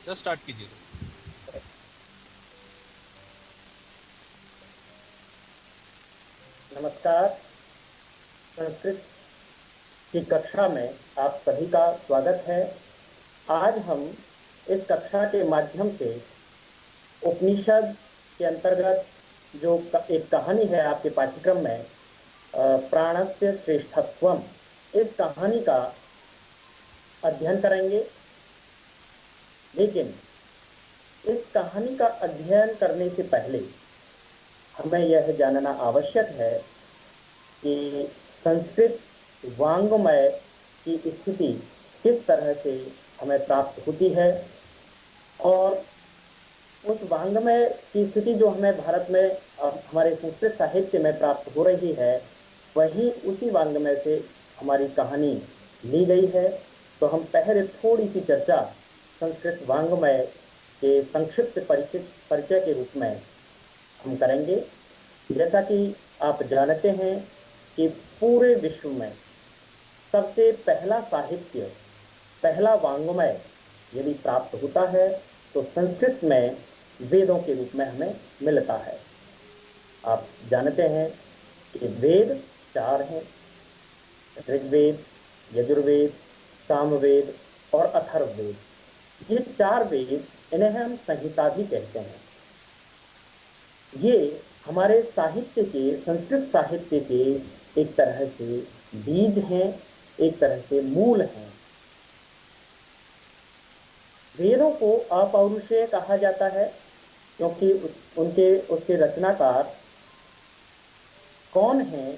Sir start कीजिए। नमस्कार। संस्कृत की कक्षा में आप सभी का स्वागत है। आज हम इस कक्षा के माध्यम से उपनिषद के अंतर्गत जो एक कहानी है आपके पाठ्यक्रम में, प्राणस्य श्रेष्ठत्वम, इस कहानी का अध्ययन करेंगे। लेकिन इस कहानी का अध्ययन करने से पहले हमें यह जानना आवश्यक है कि संस्कृत वाङ्मय की स्थिति किस तरह से हमें प्राप्त होती है, और उस वाङ्मय की स्थिति जो हमें भारत में हमारे संस्कृत साहित्य में प्राप्त हो रही है, वही उसी वाङ्मय से हमारी कहानी ली गई है। तो हम पहले थोड़ी सी चर्चा संस्कृत वाङ्मय के संक्षिप्त परिचय के रूप में हम करेंगे। जैसा कि आप जानते हैं कि पूरे विश्व में सबसे पहला साहित्य, पहला वाङ्मय यदि प्राप्त होता है तो संस्कृत में वेदों के रूप में हमें मिलता है। आप जानते हैं कि वेद चार हैं: ऋग्वेद, यजुर्वेद, सामवेद और अथर्ववेद। ये चार वेद, इन्हें हम संहिता भी कहते हैं। ये हमारे साहित्य के, संस्कृत साहित्य के एक तरह से बीज हैं, एक तरह से मूल हैं। वेदों को अपौरुषेय कहा जाता है क्योंकि उसके रचनाकार कौन हैं,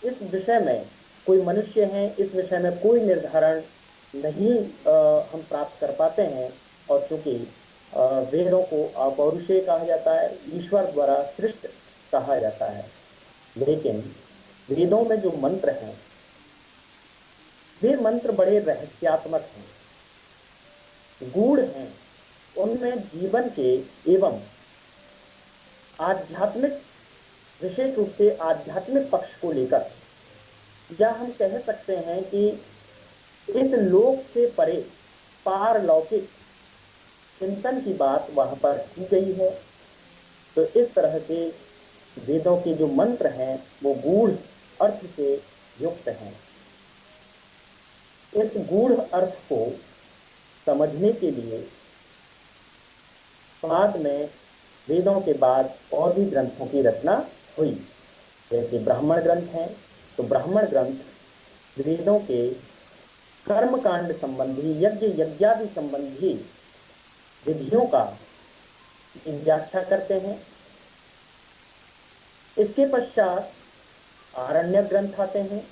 इस विषय में कोई मनुष्य है, इस विषय में कोई निर्धारण नहीं हम प्राप्त कर पाते हैं। और चूंकि वेदों को अपौरुषेय कहा जाता है, ईश्वर द्वारा सृष्ट कहा जाता है, लेकिन वेदों में जो मंत्र हैं, वे मंत्र बड़े रहस्यात्मक हैं, गूढ़ हैं। उनमें जीवन के एवं आध्यात्मिक, विशेष रूप से आध्यात्मिक पक्ष को लेकर, या हम कह सकते हैं कि इस लोक से परे पारलौकिक चिंतन की बात वहां पर की गई है। तो इस तरह से वेदों के जो मंत्र हैं वो गूढ़ अर्थ से युक्त हैं। इस गूढ़ अर्थ को समझने के लिए बाद में वेदों के बाद और भी ग्रंथों की रचना हुई। जैसे ब्राह्मण ग्रंथ हैं, तो ब्राह्मण ग्रंथ वेदों के कर्मकांड संबंधी, यज्ञ यज्ञादि संबंधी विधियों का व्याख्या करते हैं। इसके पश्चात आरण्यक ग्रंथ आते हैं।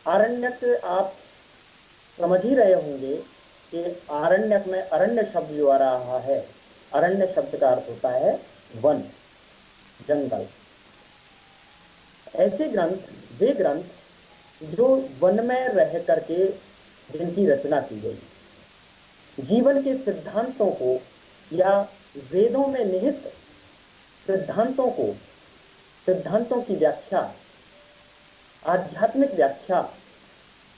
आरण्यक, आप समझ ही रहे होंगे कि आरण्यक में अरण्य शब्द जो आ रहा है, अरण्य शब्द का अर्थ होता है वन, जंगल। ऐसे ग्रंथ, वे ग्रंथ जो वन में रह करके जिनकी रचना की गई, जीवन के सिद्धांतों को या वेदों में निहित सिद्धांतों को, सिद्धांतों की व्याख्या, आध्यात्मिक व्याख्या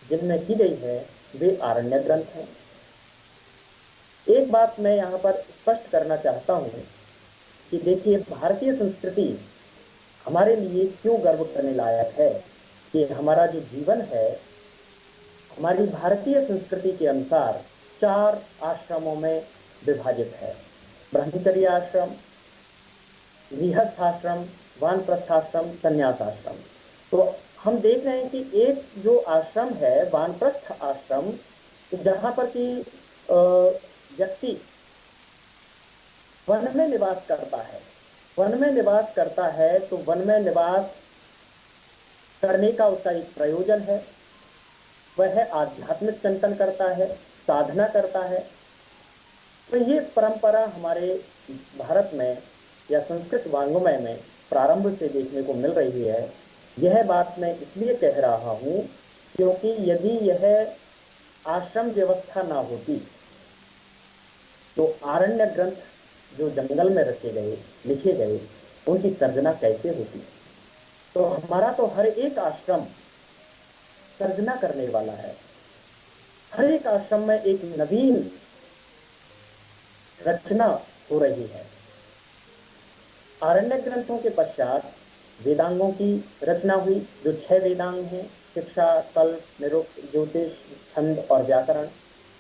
जिनमें की गई है, वे आरण्य ग्रंथ हैं। एक बात मैं यहाँ पर स्पष्ट करना चाहता हूँ कि देखिए, भारतीय संस्कृति हमारे लिए क्यों गर्व करने लायक है कि हमारा जो जीवन है, हमारी भारतीय संस्कृति के अनुसार चार आश्रमों में विभाजित है: ब्रह्मचर्य आश्रम, गृहस्थाश्रम, वानप्रस्थाश्रम, संन्यासाश्रम। तो हम देख रहे हैं कि एक जो आश्रम है, वानप्रस्थ आश्रम, जहां पर कि व्यक्ति वन में निवास करता है, वन में निवास करता है, तो वन में निवास करने का उसका एक प्रयोजन है, वह आध्यात्मिक चिंतन करता है, साधना करता है। तो ये परंपरा हमारे भारत में या संस्कृत वाङ्मय में प्रारंभ से देखने को मिल रही है। यह बात मैं इसलिए कह रहा हूं क्योंकि यदि यह आश्रम व्यवस्था ना होती तो आरण्य ग्रंथ जो जंगल में रचे गए, लिखे गए, उनकी सर्जना कैसे होती। तो हमारा तो हर एक आश्रम सर्जना करने वाला है। हर एक आश्रम में एक नवीन रचना हो रही है। आरण्यक ग्रंथों के पश्चात वेदांगों की रचना हुई, जो 6 वेदांग हैं: शिक्षा, कल्प, निरुक्त, ज्योतिष, छंद और व्याकरण।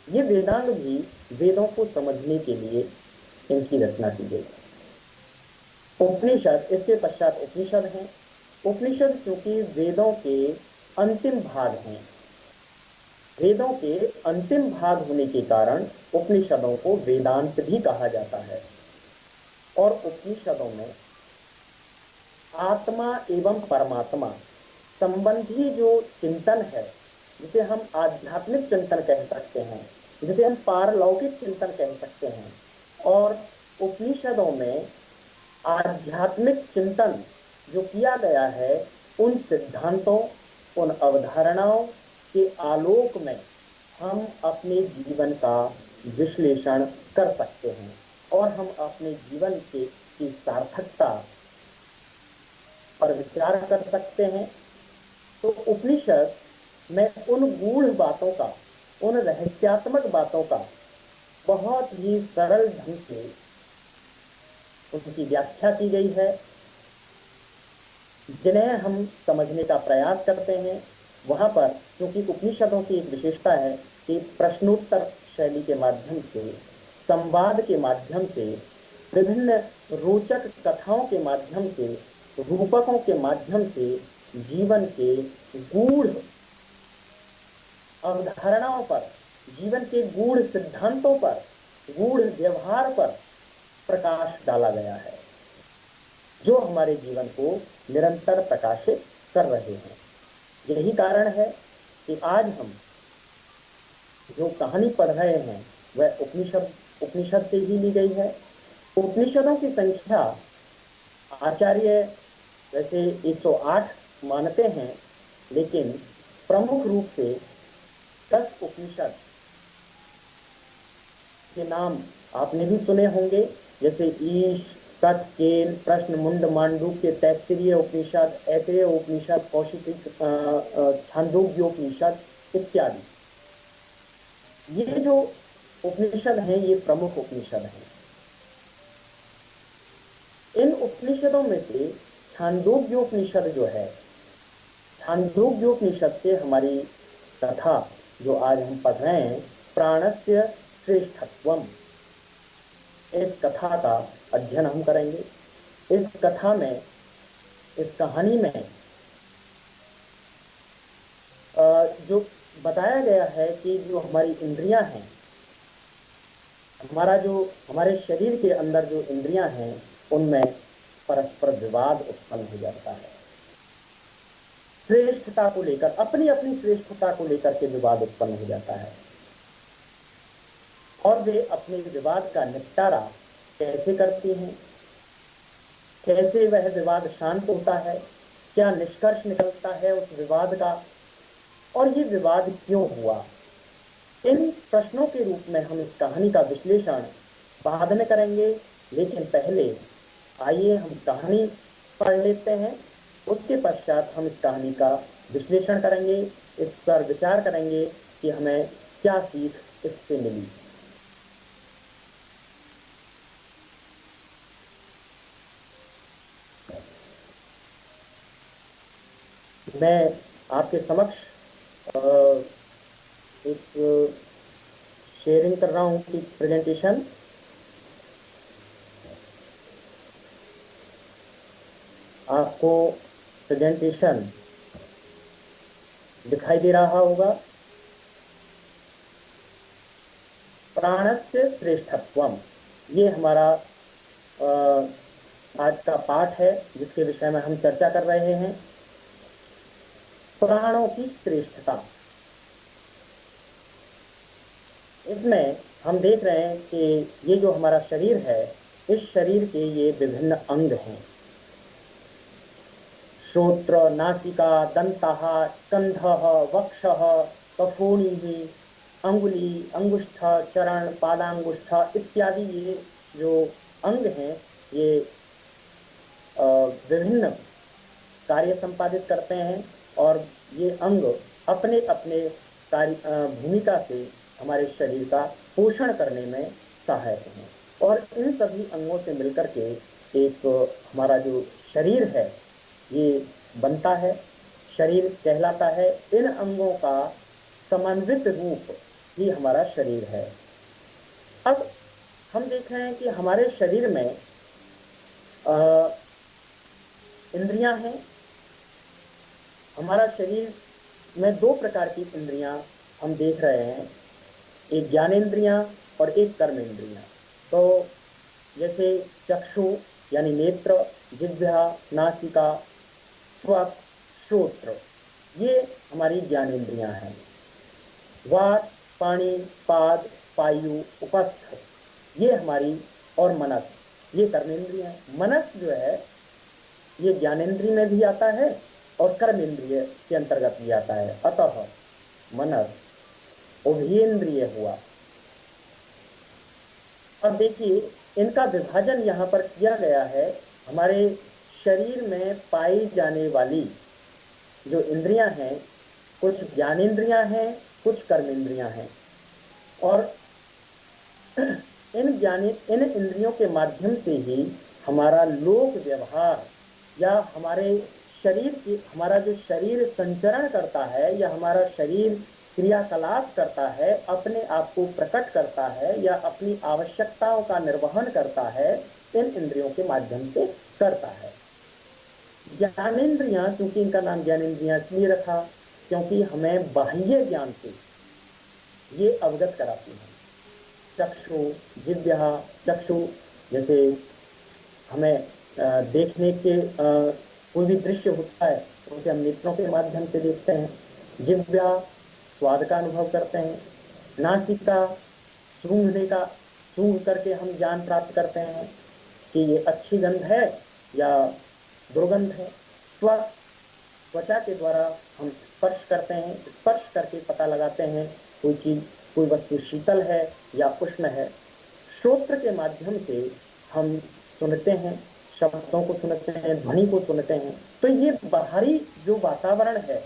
ये वेदांग भी वेदों को समझने के लिए इनकी रचना की गई। उपनिषद, इसके पश्चात उपनिषद हैं। उपनिषद क्योंकि वेदों के अंतिम भाग हैं, वेदों के अंतिम भाग होने के कारण उपनिषदों को वेदांत भी कहा जाता है। और उपनिषदों में आत्मा एवं परमात्मा संबंधी जो चिंतन है, जिसे हम आध्यात्मिक चिंतन कह सकते हैं, जिसे हम पारलौकिक चिंतन कह सकते हैं, और उपनिषदों में आध्यात्मिक चिंतन जो किया गया है, उन सिद्धांतों, उन अवधारणाओं के आलोक में हम अपने जीवन का विश्लेषण कर सकते हैं और हम अपने जीवन की सार्थकता पर विचार कर सकते हैं। तो उपनिषद में उन गूढ़ बातों का, उन रहस्यात्मक बातों का बहुत ही सरल ढंग से उनकी व्याख्या की गई है, जिन्हें हम समझने का प्रयास करते हैं। वहां पर क्योंकि उपनिषदों की एक विशेषता है कि प्रश्नोत्तर शैली के माध्यम से, संवाद के माध्यम से, विभिन्न रोचक कथाओं के माध्यम से, रूपकों के माध्यम से जीवन के गूढ़ अवधारणाओं पर, जीवन के गूढ़ सिद्धांतों पर, गूढ़ व्यवहार पर प्रकाश डाला गया है, जो हमारे जीवन को निरंतर प्रकाशित कर रहे हैं। यही कारण है कि आज हम जो कहानी पढ़ रहे हैं वह उपनिषद से ही ली गई है। उपनिषदों की संख्या आचार्य वैसे 108 मानते हैं, लेकिन प्रमुख रूप से 10 उपनिषद के नाम आपने भी सुने होंगे, जैसे ईश, कठ, केन, प्रश्न, मुंड, मांडूक्य, तैत्तिरीय उपनिषद, ऐतरेय उपनिषद, कौशिक, छांदोग्योपनिषद इत्यादि। ये जो उपनिषद हैं, ये प्रमुख उपनिषद हैं। इन उपनिषदों में से छांदोग्योपनिषद जो है, छांदोग्योपनिषद से हमारी कथा जो आज हम पढ़ रहे हैं, प्राणस्य श्रेष्ठत्वम, इस कथा का अध्ययन हम करेंगे। इस कथा में, इस कहानी में जो बताया गया है कि जो हमारी इंद्रियां हैं, हमारे शरीर के अंदर जो इंद्रियां हैं, उनमें परस्पर विवाद उत्पन्न हो जाता है। श्रेष्ठता को लेकर, अपनी अपनी श्रेष्ठता को लेकर के विवाद उत्पन्न हो जाता है, और वे अपने विवाद का निपटारा कैसे करती हैं, कैसे वह विवाद शांत होता है, क्या निष्कर्ष निकलता है उस विवाद का, और ये विवाद क्यों हुआ। इन प्रश्नों के रूप में हम इस कहानी का विश्लेषण बाद में करेंगे, लेकिन पहले आइए हम कहानी पढ़ लेते हैं। उसके पश्चात हम इस कहानी का विश्लेषण करेंगे, इस पर विचार करेंगे कि हमें क्या सीख इससे मिली। मैं आपके समक्ष एक शेयरिंग कर रहा हूँ कि प्रेजेंटेशन। आपको प्रेजेंटेशन दिखाई दे रहा होगा। प्राणस्य श्रेष्ठत्वम, ये हमारा आज का पाठ है, जिसके विषय में हम चर्चा कर रहे हैं। प्राणों की श्रेष्ठता। इसमें हम देख रहे हैं कि ये जो हमारा शरीर है, इस शरीर के ये विभिन्न अंग हैं। श्रोत्र, नासिका, दंतः, स्कंधः, वक्षः, कफोनी, अंगुली, अंगुष्ठ, चरण, पादांगुष्ठ इत्यादि ये जो अंग हैं, ये विभिन्न कार्य संपादित करते हैं, और ये अंग अपने अपने कार्य भूमिका से हमारे शरीर का पोषण करने में सहायक हैं। और इन सभी अंगों से मिलकर के एक हमारा जो शरीर है ये बनता है, शरीर कहलाता है। इन अंगों का समन्वित रूप ही हमारा शरीर है। अब हम देख रहे हैं कि हमारे शरीर में इंद्रियां हैं। हमारा शरीर में दो प्रकार की इंद्रियां हम देख रहे हैं, एक ज्ञानेंद्रियां और एक कर्मेंद्रियां। तो जैसे चक्षु यानी नेत्र, जिह्वा, नासिका, त्वक, श्रोत्र, ये हमारी ज्ञानेंद्रियां हैं। वात, पानी, पाद, पायु, उपस्थ, ये हमारी, और मनस, ये कर्मेंद्रियां हैं। मनस जो है ये ज्ञानेंद्रिय में भी आता है और कर्मेंद्रिय के अंतर्गत भी आता है। अतः मनस उभयेंद्रिय हुआ। अब देखिए इनका विभाजन यहाँ पर किया गया है। हमारे शरीर में पाई जाने वाली जो इंद्रियां हैं, कुछ ज्ञानेंद्रियां हैं, कुछ कर्मेंद्रियां हैं। और इन इंद्रियों के माध्यम से ही हमारा लोक व्यवहार या हमारे शरीर की, हमारा जो शरीर संचरण करता है या हमारा शरीर क्रियाकलाप करता है, अपने आप को प्रकट करता है या अपनी आवश्यकताओं का निर्वहन करता है, इन इंद्रियों के माध्यम से करता है। ज्ञानेंद्रियां, क्योंकि इनका नाम ज्ञानेंद्रियां इसलिए रखा क्योंकि हमें बाह्य ज्ञान से ये अवगत कराती हैं। चक्षु, जिह्वा, चक्षु, जैसे हमें देखने के कोई भी दृश्य होता है तो उसे हम नेत्रों के माध्यम से देखते हैं। जिह्वा स्वाद का अनुभव करते हैं। नासिका सूंघने का, सूंघ करके हम ज्ञान प्राप्त करते हैं कि ये अच्छी गंध है या दुर्गंध है। त्वक, त्वचा के द्वारा हम स्पर्श करते हैं, स्पर्श करके पता लगाते हैं कोई चीज, कोई वस्तु शीतल है या उष्ण है। श्रोत्र के माध्यम से हम सुनते हैं, शब्दों को सुनते हैं, ध्वनि को सुनते हैं। तो ये बाहरी जो वातावरण है,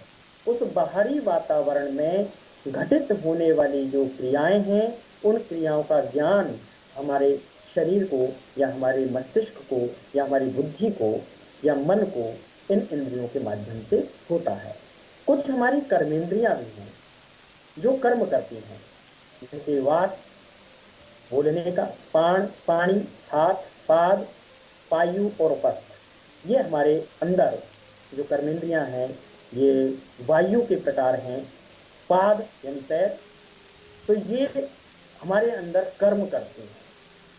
उस बाहरी वातावरण में घटित होने वाली जो क्रियाएं हैं, उन क्रियाओं का ज्ञान हमारे शरीर को या हमारे मस्तिष्क को या हमारी बुद्धि को या मन को इन इंद्रियों के माध्यम से होता है। कुछ हमारी कर्मेंद्रियां भी हैं जो कर्म करती हैं, जैसे वात बोलने का, पानी, हाथ, पाद, पायु और उपस्थ, ये हमारे अंदर जो कर्मेंद्रियां हैं ये वायु के प्रकार हैं। पाद यानी पैर, तो ये हमारे अंदर कर्म करते हैं।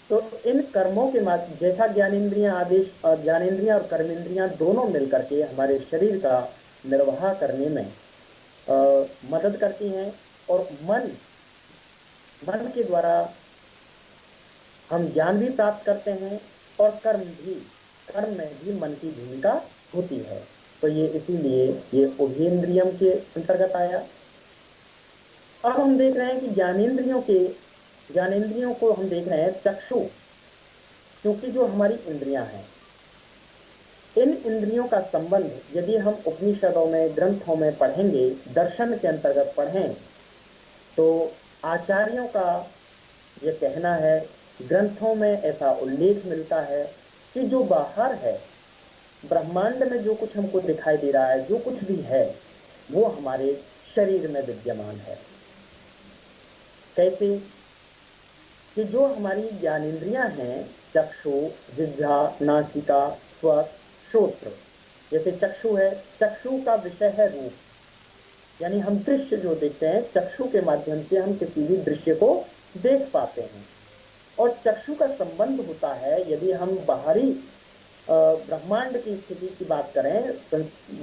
तो इन कर्मों के माध्यम, जैसा ज्ञानेंद्रियां और कर्मेंद्रियां दोनों मिलकर के हमारे शरीर का निर्वाह करने में मदद करती हैं। और मन के द्वारा हम ज्ञान भी प्राप्त करते हैं और कर्म में भी मन की भूमिका होती है। तो ये इसीलिए ये उभयेंद्रियम के अंतर्गत आया। अब हम देख रहे हैं कि ज्ञानेंद्रियों को हम देख रहे हैं चक्षु, क्योंकि जो हमारी इंद्रियां हैं, इन इंद्रियों का संबंध यदि हम उपनिषदों में, ग्रंथों में पढ़ेंगे, दर्शन के अंतर्गत पढ़ें, तो आचार्यों का ये कहना है, ग्रंथों में ऐसा उल्लेख मिलता है कि जो बाहर है, ब्रह्मांड में जो कुछ हमको दिखाई दे रहा है, जो कुछ भी है, वो हमारे शरीर में विद्यमान है। कैसे कि जो हमारी ज्ञानेंद्रियां हैं, चक्षु, जिह्वा, नासिका, त्वक, श्रोत्र, जैसे चक्षु है, चक्षु का विषय है रूप, यानी हम दृश्य जो देखते हैं, चक्षु के माध्यम से हम किसी भी दृश्य को देख पाते हैं। और चक्षु का संबंध होता है, यदि हम बाहरी ब्रह्मांड की स्थिति की बात करें,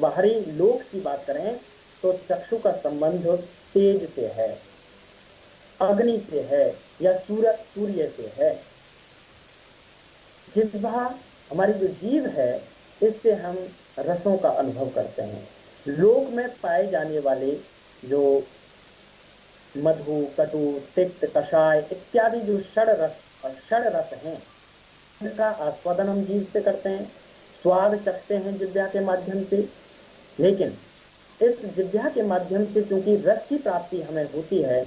बाहरी लोक की बात करें, तो चक्षु का संबंध तेज से है, अग्नि से है या सूर्य से है। जिह्वा, हमारी जो जीभ है, इससे हम रसों का अनुभव करते हैं। लोक में पाए जाने वाले जो मधु, कटु, तिक्त, कषाय इत्यादि जो षड रस हैं, इनका आस्वादन हम जीभ से करते हैं, स्वाद चखते हैं जिह्वा के माध्यम से। लेकिन इस जिह्वा के माध्यम से चूंकि रस की प्राप्ति हमें होती है,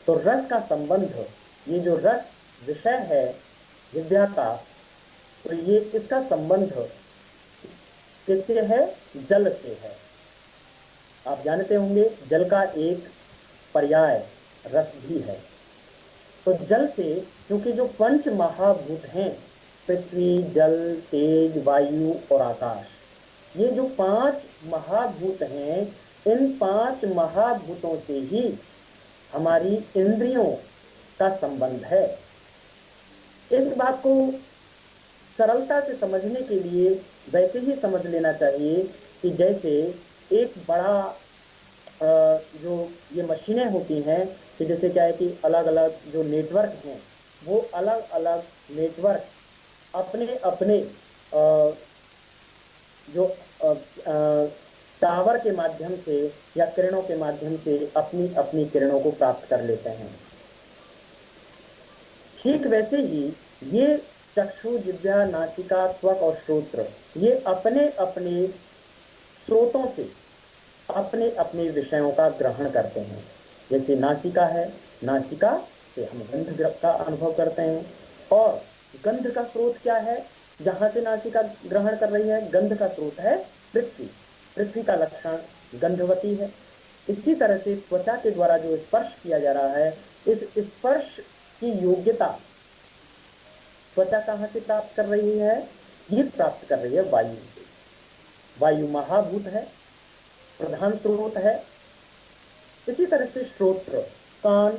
तो रस का संबंध, ये जो रस विषय है, विद्या का, तो ये इसका संबंध किससे है? जल से है। आप जानते होंगे जल का एक पर्याय रस भी है। तो जल से, क्योंकि जो पंच महाभूत हैं, पृथ्वी, जल, तेज, वायु और आकाश, ये जो पांच महाभूत हैं, इन पांच महाभूतों से ही हमारी इंद्रियों का संबंध है। इस बात को सरलता से समझने के लिए वैसे ही समझ लेना चाहिए कि जैसे एक बड़ा जो ये मशीनें होती हैं, कि जैसे क्या है कि अलग अलग जो नेटवर्क हैं, वो अलग अलग नेटवर्क अपने अपने जो टावर के माध्यम से या किरणों के माध्यम से अपनी अपनी किरणों को प्राप्त कर लेते हैं। ठीक वैसे ही ये चक्षु, जिह्वा, नासिका, त्वक और श्रोत्र, ये अपने अपने स्रोतों से अपने अपने विषयों का ग्रहण करते हैं। जैसे नासिका है, नासिका से हम गंध का अनुभव करते हैं, और गंध का स्रोत क्या है? जहां से नासिका ग्रहण कर रही है, गंध का स्रोत है पृथ्वी। पृथ्वी का लक्षण गंधवती है। इसी तरह से त्वचा के द्वारा जो स्पर्श किया जा रहा है, इस स्पर्श की योग्यता त्वचा कहां से प्राप्त कर रही है? ये प्राप्त कर रही है वायु से। वायु महाभूत है, प्रधान स्रोत है। इसी तरह से श्रोत्र, कान,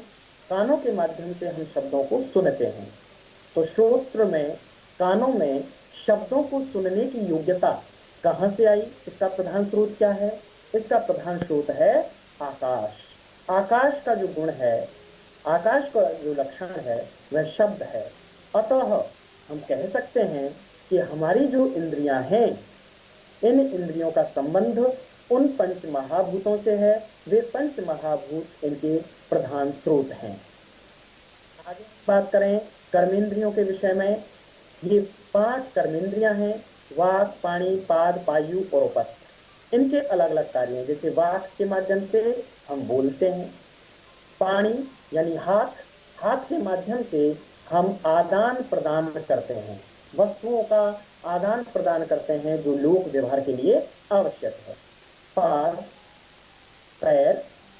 कानों के माध्यम से हम शब्दों को सुनते हैं। तो श्रोत्र में, कानों में शब्दों को सुनने की योग्यता कहां से आई? इसका प्रधान स्रोत क्या है? इसका प्रधान स्रोत है आकाश। आकाश का जो गुण है, आकाश का जो लक्षण है, वह शब्द है। अतः हम कह सकते हैं कि हमारी जो इंद्रियां हैं, इन इंद्रियों का संबंध उन पंच महाभूतों से है। वे पंच महाभूत इनके प्रधान स्रोत हैं। आगे बात करें कर्मेंद्रियों के विषय में। ये पांच कर्मेंद्रियां हैं: वाक, पाणी, पाद, पायु और उपस्थ। इनके अलग अलग कार्य हैं। जैसे वाक के माध्यम से हम बोलते हैं, पाणी यानी हाथ, हाथ के माध्यम से हम आदान प्रदान करते हैं, वस्तुओं का आदान प्रदान करते हैं जो लोक व्यवहार के लिए आवश्यक है। पाद, पैर,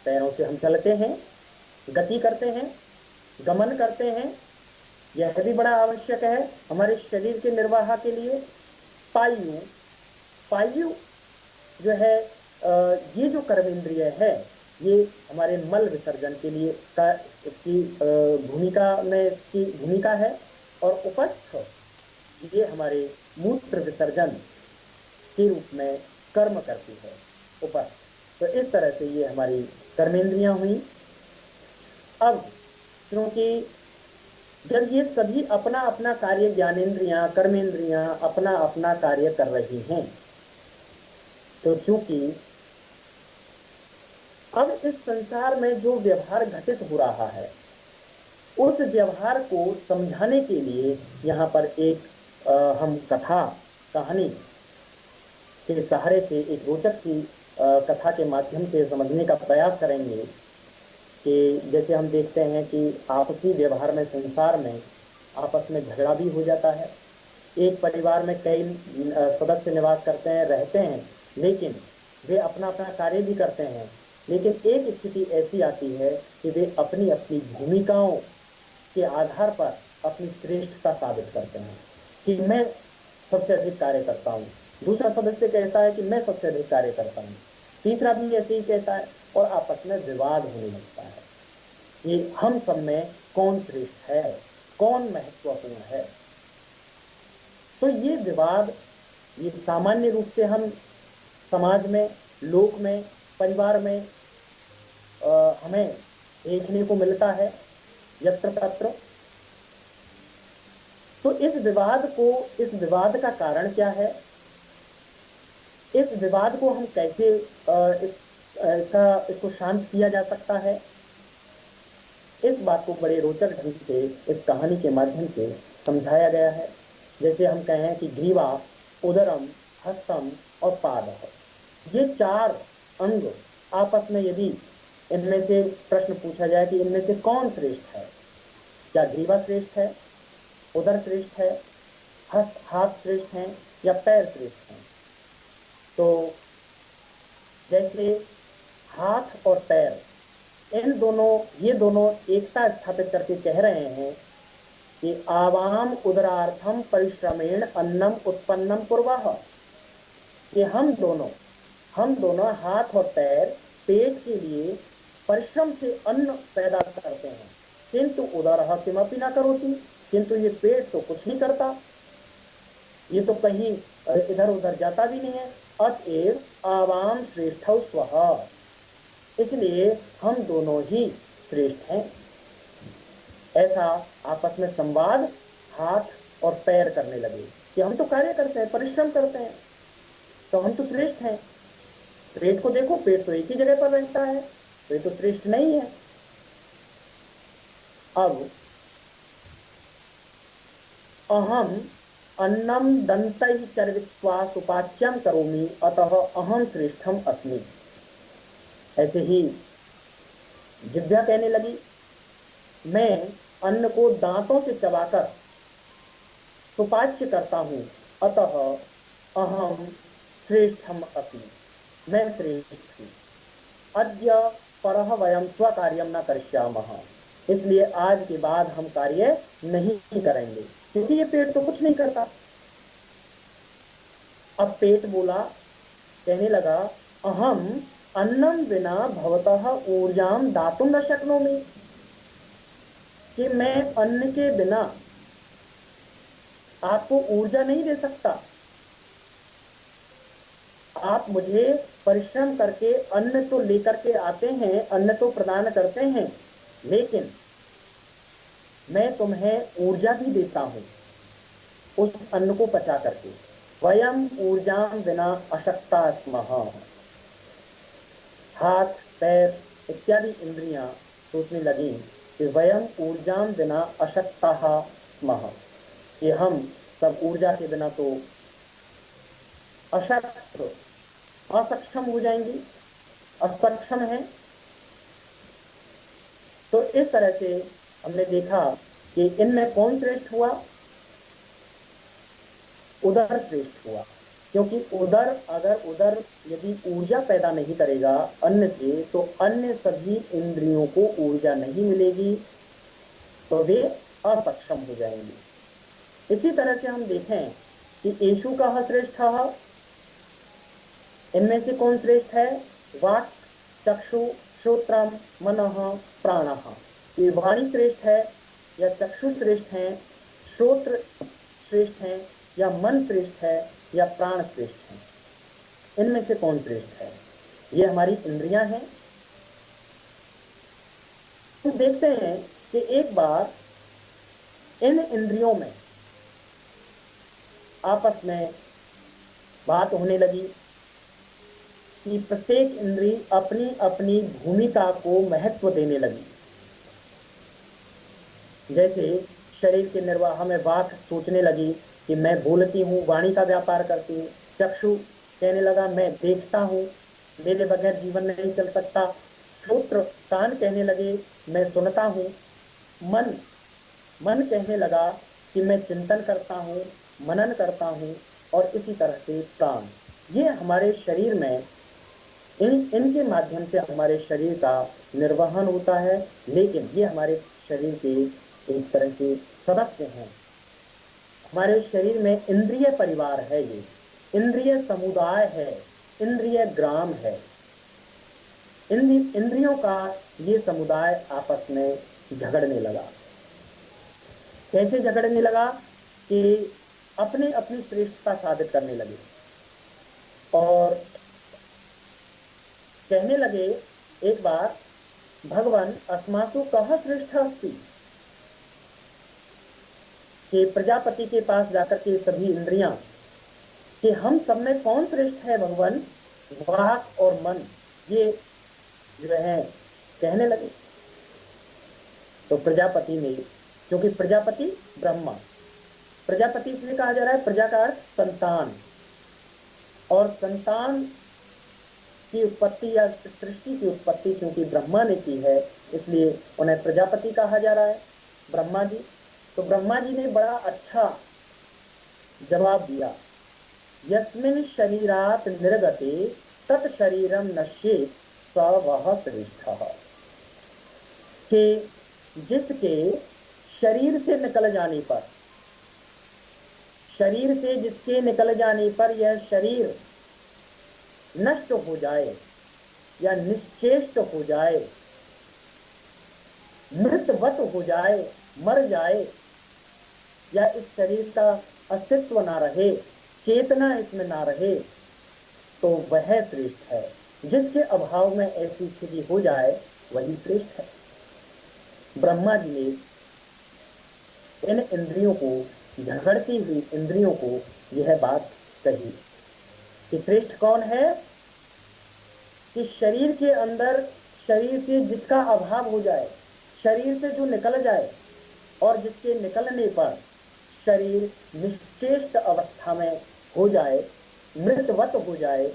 पैरों से हम चलते हैं, गति करते हैं, गमन करते हैं, यह भी बड़ा आवश्यक है हमारे शरीर के निर्वाह के लिए। पायु, पायु जो है, ये जो कर्मेंद्रिय है, ये हमारे मल विसर्जन के लिए का इसकी भूमिका में इसकी भूमिका है। और उपस्थ, ये हमारे मूत्र विसर्जन के रूप में कर्म करती है उपस्थ। तो इस तरह से ये हमारी कर्मेंद्रियां हुई। अब क्योंकि जब ये सभी अपना अपना कार्य, ज्ञानेंद्रियां, कर्मेंद्रियां अपना अपना कार्य कर रही हैं, तो चूंकि अब इस संसार में जो व्यवहार घटित हो रहा है, उस व्यवहार को समझाने के लिए यहाँ पर एक हम कथा, कहानी के सहारे से एक रोचक सी कथा के माध्यम से समझने का प्रयास करेंगे। कि जैसे हम देखते हैं कि आपसी व्यवहार में, संसार में आपस में झगड़ा भी हो जाता है। एक परिवार में कई सदस्य निवास करते हैं, रहते हैं, लेकिन वे अपना अपना कार्य भी करते हैं। लेकिन एक स्थिति ऐसी आती है कि वे अपनी अपनी भूमिकाओं के आधार पर अपनी श्रेष्ठता साबित करते हैं कि मैं सबसे अधिक कार्य करता हूँ। दूसरा सदस्य कहता है कि मैं सबसे अधिक कार्य करता हूँ, तीसरा भी ऐसे ही कहता है, और आपस में विवाद होने लगता है कि हम सब में कौन श्रेष्ठ है, कौन महत्वपूर्ण है। तो ये विवाद, ये सामान्य रूप से हम समाज में, लोक में, परिवार में हमें देखने को मिलता है यत्र तत्र। तो इस विवाद का कारण क्या है? इस विवाद को हम कैसे इसको शांत किया जा सकता है? इस बात को बड़े रोचक ढंग से इस कहानी के माध्यम से समझाया गया है। जैसे हम कहें कि ग्रीवा, उदरम, हस्तम और पाद, ये चार अंग आपस में, यदि इनमें से प्रश्न पूछा जाए कि इनमें से कौन श्रेष्ठ है, क्या ग्रीवा श्रेष्ठ है, उदर श्रेष्ठ है, हाथ श्रेष्ठ हैं या पैर श्रेष्ठ हैं? तो जैसे हाथ और पैर, ये दोनों एकता स्थापित करके कह रहे हैं कि आवाम उदरार्थम परिश्रमेण अन्नम उत्पन्नम कुर्वाह, कि हम दोनों हाथ और पैर पेट के लिए परिश्रम से अन्न पैदा करते हैं, किंतु उदरः किमपि न करोति, किंतु ये पेट तो कुछ नहीं करता, ये तो कहीं इधर उधर जाता भी नहीं है। अतएव आवाम श्रेष्ठौ स्वः, इसलिए हम दोनों ही श्रेष्ठ हैं। ऐसा आपस में संवाद हाथ और पैर करने लगे कि हम तो कार्य करते हैं, परिश्रम करते हैं, तो हम तो श्रेष्ठ हैं। पेट को देखो, पेट तो एक ही जगह पर रहता है, तो ये तो श्रेष्ठ नहीं है। अब अहम अन्नम दंतै चर्वित्वा सुपाच्यम करोमि अतः अहम श्रेष्ठम अस्मि। ऐसे ही जिह्वा कहने लगी, मैं अन्न को दांतों से चबाकर सुपाच्य करता हूं, अतः अहम श्रेष्ठम अस्मि, मैं श्रेष्ठ हूं। अद्य परः वयम स्वकार्यम न करिष्यामः, इसलिए आज के बाद हम कार्य नहीं करेंगे, क्योंकि ये पेट तो कुछ नहीं करता। अब पेट बोला, कहने लगा, अहम अन्नम बिना भवतः ऊर्जाम दातुं न शक्नोमि, कि मैं अन्न के बिना आपको ऊर्जा नहीं दे सकता। आप मुझे परिश्रम करके अन्न तो लेकर के आते हैं, अन्न तो प्रदान करते हैं, लेकिन मैं तुम्हें ऊर्जा भी देता हूं उस अन्न को पचा करके। वयम ऊर्जाम बिना अशक्ता स्मः, हाथ पैर इत्यादि इंद्रियां सोचने लगी कि वयम ऊर्जाम बिना अशक्ता स्मः, कि हम सब ऊर्जा के बिना तो अशक्त, असक्षम हो जाएंगी, असक्षम है। तो इस तरह से हमने देखा कि इनमें कौन श्रेष्ठ हुआ? उदर श्रेष्ठ हुआ, क्योंकि उदर यदि ऊर्जा पैदा नहीं करेगा अन्न से, तो अन्य सभी इंद्रियों को ऊर्जा नहीं मिलेगी, तो वे असक्षम हो जाएंगे। इसी तरह से हम देखें कि येषु कः श्रेष्ठः, इनमें से कौन श्रेष्ठ है? वाक्, चक्षु, श्रोत्रम, मनः, प्राणः। ये वाणी श्रेष्ठ है या चक्षु श्रेष्ठ है, श्रोत्र श्रेष्ठ है या मन श्रेष्ठ है या प्राण श्रेष्ठ है? इनमें से कौन श्रेष्ठ है? ये हमारी इंद्रियां हैं। हम देखते हैं कि एक बार इन इंद्रियों में आपस में बात होने लगी कि प्रत्येक इंद्री अपनी अपनी भूमिका को महत्व देने लगी। जैसे शरीर के निर्वाह में वाक सोचने लगी कि मैं बोलती हूँ, वाणी का व्यापार करती हूँ। चक्षु कहने लगा, मैं देखता हूँ, मेरे बगैर जीवन नहीं चल सकता। श्रोत्र, कान कहने लगे, मैं सुनता हूँ। मन कहने लगा कि मैं चिंतन करता हूँ, मनन करता हूँ। और इसी तरह से प्राण, ये हमारे शरीर में इनके माध्यम से हमारे शरीर का निर्वहन होता है। लेकिन ये हमारे शरीर के एक तरह से सदस्य हैं। हमारे शरीर में इंद्रिय परिवार है, ये इंद्रिय समुदाय है, इंद्रिय ग्राम है। इंद्रियों का ये समुदाय आपस में झगड़ने लगा। कैसे झगड़ने लगा? कि अपने अपनी श्रेष्ठता साबित करने लगे और कहने लगे एक बार, भगवान अस्मासु कः श्रेष्ठ अस्ति, कि प्रजापति के पास जाकर के सभी इंद्रियां, कि हम सब में कौन श्रेष्ठ है भगवान? वाक और मन ये जो है कहने लगे। तो प्रजापति ने, क्योंकि प्रजापति ब्रह्मा, प्रजापति इसलिए कहा जा रहा है, प्रजा का अर्थ संतान, और संतान की उत्पत्ति या सृष्टि की उत्पत्ति क्योंकि ब्रह्मा ने की है, इसलिए उन्हें प्रजापति कहा जा रहा है, ब्रह्मा जी। तो ब्रह्मा जी ने बड़ा अच्छा जवाब दिया, यस्मिन् शरीरात निर्गते तत् शरीरम नश्येत स वह श्रेष्ठः, कि जिसके शरीर से निकल जाने पर, शरीर से जिसके निकल जाने पर यह शरीर नष्ट हो जाए या निश्चेष्ट हो जाए, मृतवत हो जाए, मर जाए, या इस शरीर का अस्तित्व ना रहे, चेतना इसमें ना रहे, तो वह श्रेष्ठ है। जिसके अभाव में ऐसी स्थिति हो जाए वही श्रेष्ठ है। ब्रह्मा जी ने इन इंद्रियों को, झगड़ती हुई इंद्रियों को यह बात कही कि श्रेष्ठ कौन है, कि शरीर के अंदर, शरीर से जिसका अभाव हो जाए, शरीर से जो निकल जाए और जिसके निकलने पर शरीर निश्चेष्ट अवस्था में हो जाए, मृतवत हो जाए,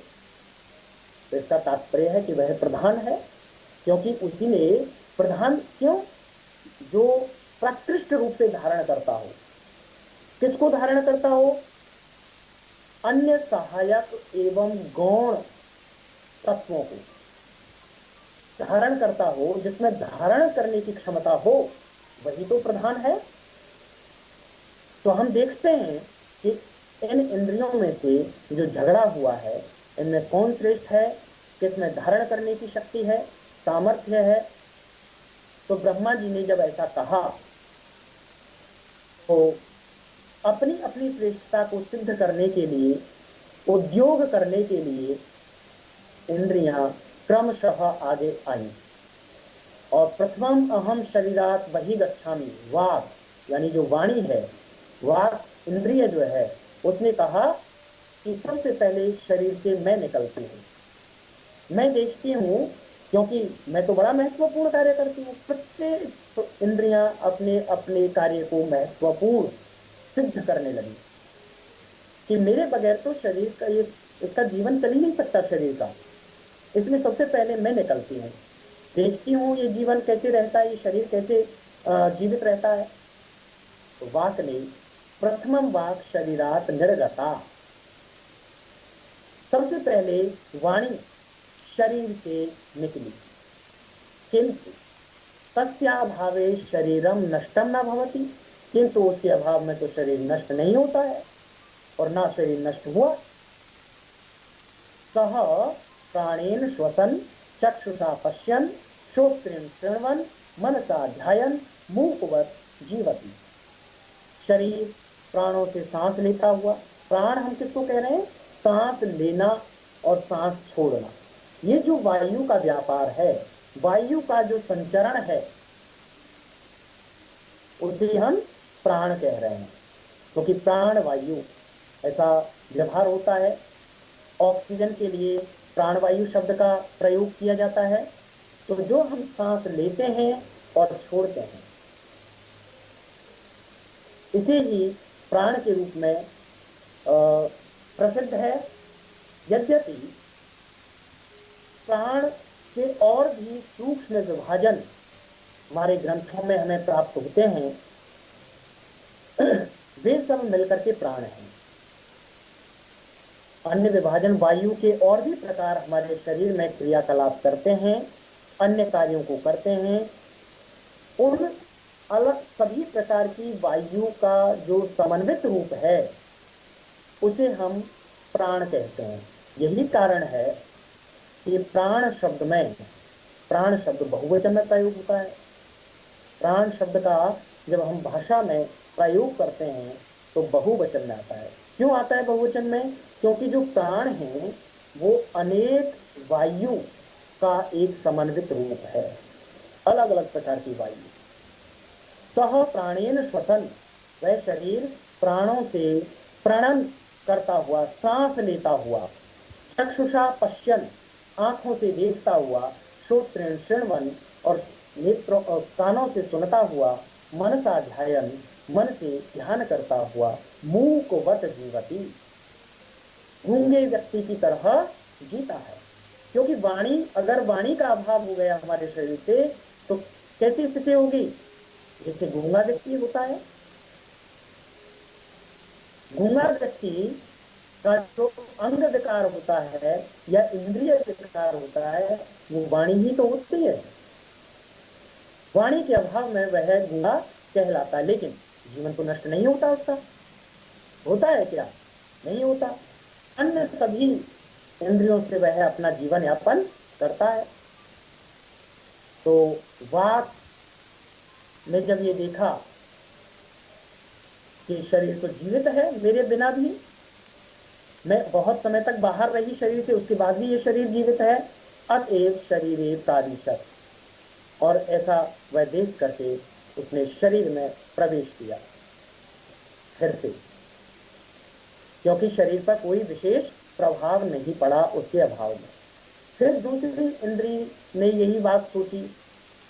तो इसका तात्पर्य है कि वह प्रधान है, क्योंकि उसी ने प्रधान, क्यों, जो प्रकृष्ट रूप से धारण करता हो। किसको धारण करता हो? अन्य सहायक एवं गौण तत्वों को धारण करता हो, जिसमें धारण करने की क्षमता हो, वही तो प्रधान है। तो हम देखते हैं कि इन इंद्रियों में से जो झगड़ा हुआ है, इनमें कौन श्रेष्ठ है, किसमें धारण करने की शक्ति है, सामर्थ्य है। तो ब्रह्मा जी ने जब ऐसा कहा तो अपनी अपनी श्रेष्ठता को सिद्ध करने के लिए, उद्योग करने के लिए इंद्रियां क्रमशः आगे आई। और प्रथमम अहम शरीरात वही गच्छामि, वाक यानी जो वाणी है, वाक इंद्रिय जो है, उसने कहा कि सबसे पहले शरीर से मैं निकलती हूँ, मैं देखती हूँ, क्योंकि मैं तो बड़ा महत्वपूर्ण कार्य करती हूँ। प्रत्येक इंद्रियां अपने अपने कार्य को महत्वपूर्ण सिद्ध करने लगी कि मेरे बगैर तो शरीर का ये, इसका जीवन चल ही नहीं सकता शरीर का, इसमें सबसे पहले मैं निकलती हूँ, देखती हूँ ये जीवन कैसे रहता है, ये शरीर कैसे जीवित रहता है। तो वाक ने प्रथमम वाक शरीरात निर्गता, सबसे पहले वाणी शरीर से निकली, किंतु तस्याभावे शरीरम नष्टम न भवति, किंतु उसके अभाव में तो शरीर नष्ट नहीं होता है, और ना शरीर नष्ट हुआ। सह प्राणेन श्वसन चक्षुषा पश्यन श्रोत्रेण शृण्वन् मनसा ध्यायन् मूकवत जीवति, शरीर प्राणों से सांस लेता हुआ, प्राण हम किसको कह रहे हैं? सांस लेना और सांस छोड़ना, ये जो वायु का व्यापार है, वायु का जो संचरण है, उसे हम प्राण कह रहे हैं, क्योंकि प्राण वायु ऐसा व्यवहार होता है। ऑक्सीजन के लिए प्राणवायु शब्द का प्रयोग किया जाता है। तो जो हम सांस लेते हैं और छोड़ते हैं, इसे ही प्राण के रूप में प्रसिद्ध है। यद्यपि प्राण के और भी सूक्ष्म विभाजन हमारे ग्रंथों में हमें प्राप्त होते हैं, वे सब मिलकर के प्राण हैं। अन्य विभाजन वायु के और भी प्रकार हमारे शरीर में क्रियाकलाप करते हैं, अन्य कार्यों को करते हैं। उन अलग सभी प्रकार की वायु का जो समन्वित रूप है, उसे हम प्राण कहते हैं। यही कारण है कि प्राण शब्द में, प्राण शब्द बहुवचन में प्रयोग होता है। प्राण शब्द का जब हम भाषा में प्रयोग करते हैं तो बहुवचन में आता है। क्यों आता है बहुवचन में? क्योंकि जो प्राण है वो अनेक वायु का एक समन्वित रूप है, अलग अलग प्रकार की वायु। सह प्राणेन श्वसन, वह शरीर प्राणों से प्रणन करता हुआ, सांस लेता हुआ, चक्षुषा पश्यन, आंखों से देखता हुआ, श्रोत्रेण शृण्वन्, और नेत्रों और कानों से सुनता हुआ, मनसा ध्यायन्, मन से ध्यान करता हुआ, मूकवत जीवति, गूंगे व्यक्ति की तरह जीता है। क्योंकि वाणी, अगर वाणी का अभाव हो गया हमारे शरीर से तो कैसी स्थिति होगी? जैसे गूंगा व्यक्ति होता है, गूंगा व्यक्ति का जो अंग विकार होता है या इंद्रिय विकार होता है वो वाणी ही तो होती है। वाणी के अभाव में वह गूंगा कहलाता है, लेकिन जीवन तो नष्ट नहीं होता उसका। होता है क्या? नहीं होता। अन्य सभी इंद्रियों से वह अपना जीवन यापन करता है। तो वाक ने जब ये देखा कि शरीर तो जीवित है मेरे बिना भी, मैं बहुत समय तक बाहर रही शरीर से, उसके बाद भी ये शरीर जीवित है, अतएव शरीरे प्रादिशत, और ऐसा वह देख करके उसने शरीर में प्रवेश किया फिर से, क्योंकि शरीर पर कोई विशेष प्रभाव नहीं पड़ा उसके अभाव में। फिर दूसरी इंद्री ने यही बात सोची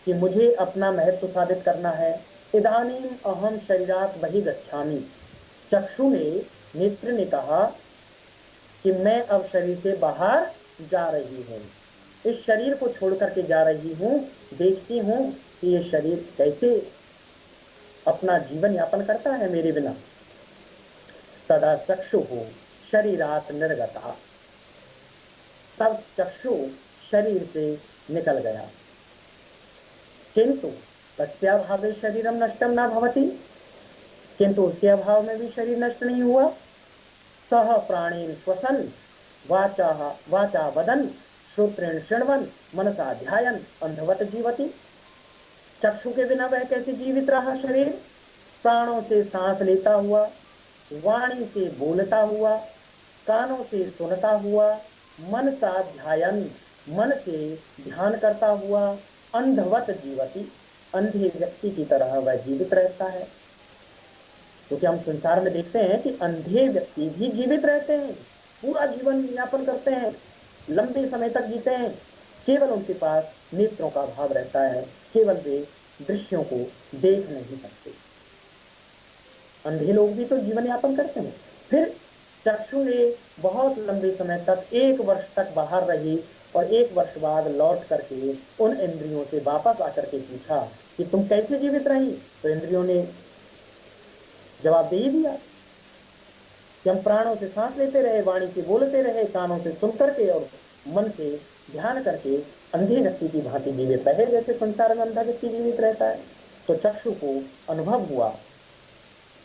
कि मुझे अपना महत्व साबित करना है। इदानीम अहम शरीरात बहि गच्छामि। चक्षु ने, नेत्र ने कहा कि मैं अब शरीर से बाहर जा रही हूँ, इस शरीर को छोड़ करके जा रही हूँ, देखती हूँ कि ये शरीर कैसे अपना जीवन यापन करता है मेरे बिना। तदा चक्षु शरीरात निर्गता। तब चक्षु शरीर से निकल गया। किंतु तस्याभावे शरीरम नष्टम न भवति। किंतु उसके अभाव में भी शरीर नष्ट नहीं हुआ। सह प्राणेन श्वसन वाचा वदन श्रोत्रेण शृण्वन् मनसा ध्यायन् अंधवत जीवति। चक्षु के बिना वह कैसे जीवित रहा शरीर? प्राणों से सांस लेता हुआ, वाणी से बोलता हुआ, कानों से सुनता हुआ, मन सा ध्यान, मन से ध्यान करता हुआ, अंधवत जीवती, अंधे व्यक्ति की तरह वह जीवित रहता है। क्योंकि हम संसार में देखते हैं कि अंधे व्यक्ति भी जीवित रहते हैं, पूरा जीवन यापन करते हैं, लंबे समय तक जीते हैं, केवल उनके पास नेत्रों का अभाव रहता है, केवल वे दृश्यों को देख नहीं सकते। अंधे लोग भी तो जीवन यापन करते हैं। फिर चक्षु ने बहुत लंबे समय तक, 1 वर्ष तक बाहर रही, और 1 वर्ष बाद लौट करके उन इंद्रियों से वापस आकर के पूछा कि तुम कैसे जीवित रही? तो इंद्रियों ने जवाब दे ही दिया कि हम प्राणों से सांस लेते रहे, वाणी से बोलते रहे, कानों से सुन करके और मन से ध्यान करके अंधे व्यक्ति की भांति जीवित रहे, जैसे संसार में अंधा व्यक्ति जीवित रहता है। तो चक्षु को अनुभव हुआ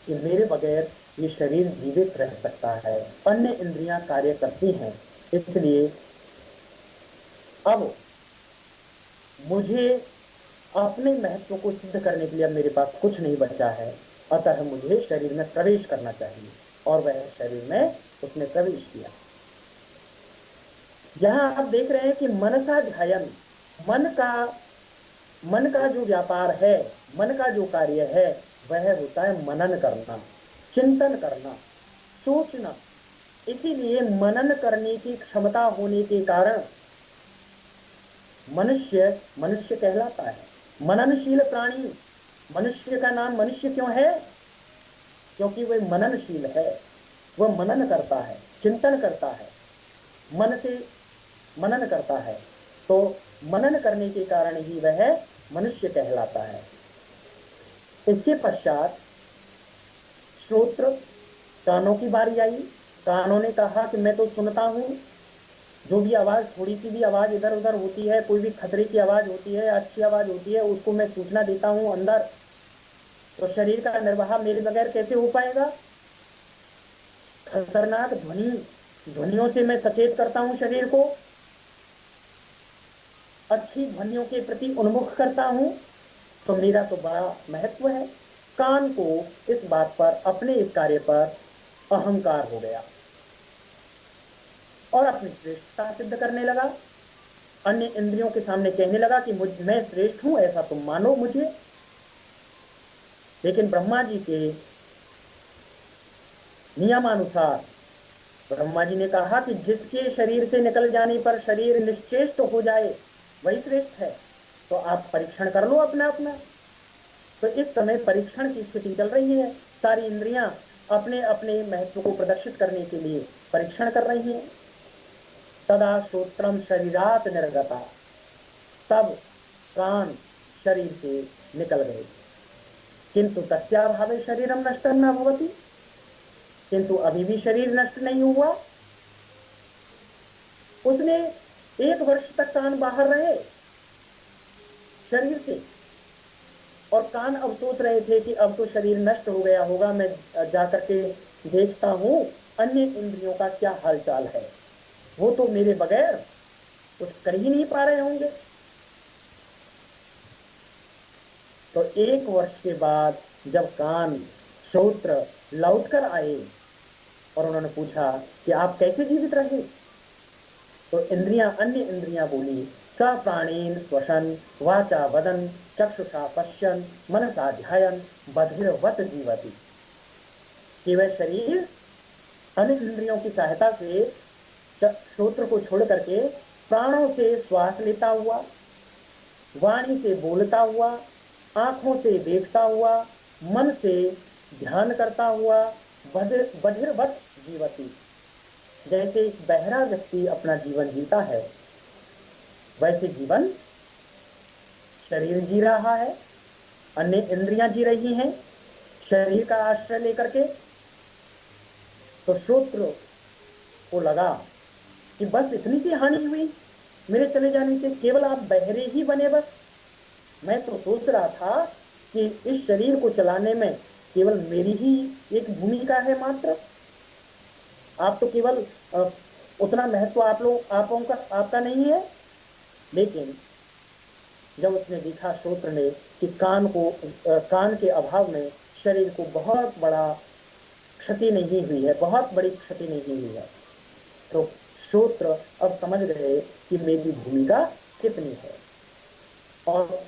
कि मेरे बगैर ये शरीर जीवित रह सकता है, अन्य इंद्रियां कार्य करती हैं, इसलिए अब मुझे अपने महत्व को सिद्ध करने के लिए अब मेरे पास कुछ नहीं बचा है, अतः मुझे शरीर में प्रवेश करना चाहिए। और वह शरीर में उसने प्रवेश किया। यहां आप देख रहे हैं कि मनसा ध्यान, मन का जो व्यापार है, मन का जो कार्य है, वह होता है मनन करना, चिंतन करना, सोचना। इसीलिए मनन करने की क्षमता होने के कारण मनुष्य मनुष्य कहलाता है, मननशील प्राणी। मनुष्य का नाम मनुष्य क्यों है? क्योंकि वह मननशील है, वह मनन करता है, चिंतन करता है, मन से मनन करता है। तो मनन करने के कारण ही वह मनुष्य कहलाता है। इसके पश्चात श्रोत्र, कानों की बारी आई। कानों ने कहा कि मैं तो सुनता हूं, जो भी आवाज, थोड़ी सी भी आवाज इधर उधर होती है, कोई भी खतरे की आवाज होती है, अच्छी आवाज होती है, उसको मैं सूचना देता हूं अंदर। तो शरीर का निर्वाह मेरे बगैर कैसे हो पाएगा? खतरनाक ध्वनियों से मैं सचेत करता हूं शरीर को, अच्छी ध्वनियों के प्रति उन्मुख करता हूं, तो मेरा तो बड़ा महत्व है। कान को इस बात पर, अपने इस कार्य पर अहंकार हो गया और अपनी श्रेष्ठता सिद्ध करने लगा। अन्य इंद्रियों के सामने कहने लगा कि मैं श्रेष्ठ हूं, ऐसा तुम मानो मुझे। लेकिन ब्रह्मा जी के नियमानुसार ब्रह्मा जी ने कहा कि जिसके शरीर से निकल जाने पर शरीर निश्चेष्ट हो जाए वही श्रेष्ठ है। तो आप परीक्षण कर लो अपना अपना। तो इस समय परीक्षण की स्थिति चल रही है, सारी इंद्रियां अपने अपने महत्व को प्रदर्शित करने के लिए परीक्षण कर रही हैं। तदा श्रोत्रम शरीरात निर्गता, तब प्राण शरीर से निकल गए। किंतु तस्याभावे शरीरम नष्टम न भवति। किंतु अभी भी शरीर नष्ट नहीं हुआ। उसने 1 वर्ष तक कान बाहर रहे शरीर से, और कान अब सोच रहे थे कि अब तो शरीर नष्ट हो गया होगा, मैं जाकर के देखता हूं अन्य इंद्रियों का क्या हालचाल है, वो तो मेरे बगैर कुछ कर ही नहीं पा रहे होंगे। तो 1 वर्ष के बाद जब कान श्रोत्र लौट कर आए और उन्होंने पूछा कि आप कैसे जीवित रहे, तो इंद्रियां, अन्य इंद्रियां बोली, स प्राणेन श्वसन वाचा वदन चक्षुषा पश्यन मनसा ध्यायन बधिरवत जीवति, कि वह शरीर अन्य इंद्रियों की सहायता से श्रोत्र को छोड़ करके प्राणों से श्वास लेता हुआ, वाणी से बोलता हुआ, आंखों से देखता हुआ, मन से ध्यान करता हुआ बधिरवत जीवती, जैसे एक बहरा व्यक्ति अपना जीवन जीता है वैसे जीवन शरीर जी रहा है, अन्य इंद्रियां जी रही हैं शरीर का आश्रय लेकर के। तो श्रोत्र को लगा कि बस इतनी सी हानि हुई मेरे चले जाने से, केवल आप बहरे ही बने बस। मैं तो सोच रहा था कि इस शरीर को चलाने में केवल मेरी ही एक भूमिका है मात्र, आप तो केवल उतना महत्व आप लोग आपका नहीं है। लेकिन जब उसने देखा श्रोत्र ने कि कान के अभाव में शरीर को बहुत बड़ा क्षति नहीं हुई है, बहुत बड़ी क्षति नहीं हुई है, तो श्रोत्र अब समझ गए कि मेरी भूमिका कितनी है, और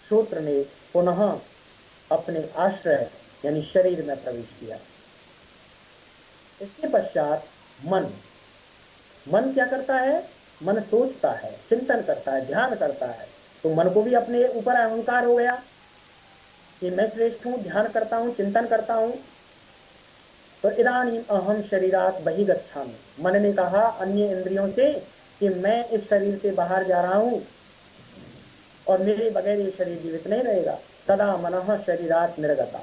श्रोत्र ने पुनः अपने आश्रय यानी शरीर में प्रवेश किया। इसके पश्चात मन क्या करता है? मन सोचता है, चिंतन करता है, ध्यान करता है। तो मन को भी अपने ऊपर अहंकार हो गया कि मैं श्रेष्ठ हूं, ध्यान करता हूं, चिंतन करता हूं। तो इदानीम अहम शरीरात बहि गच्छामि, मन ने कहा अन्य इंद्रियों से कि मैं इस शरीर से बाहर जा रहा हूं और मेरे बगैर ये शरीर जीवित नहीं रहेगा। तदा मनः शरीरात निर्गता,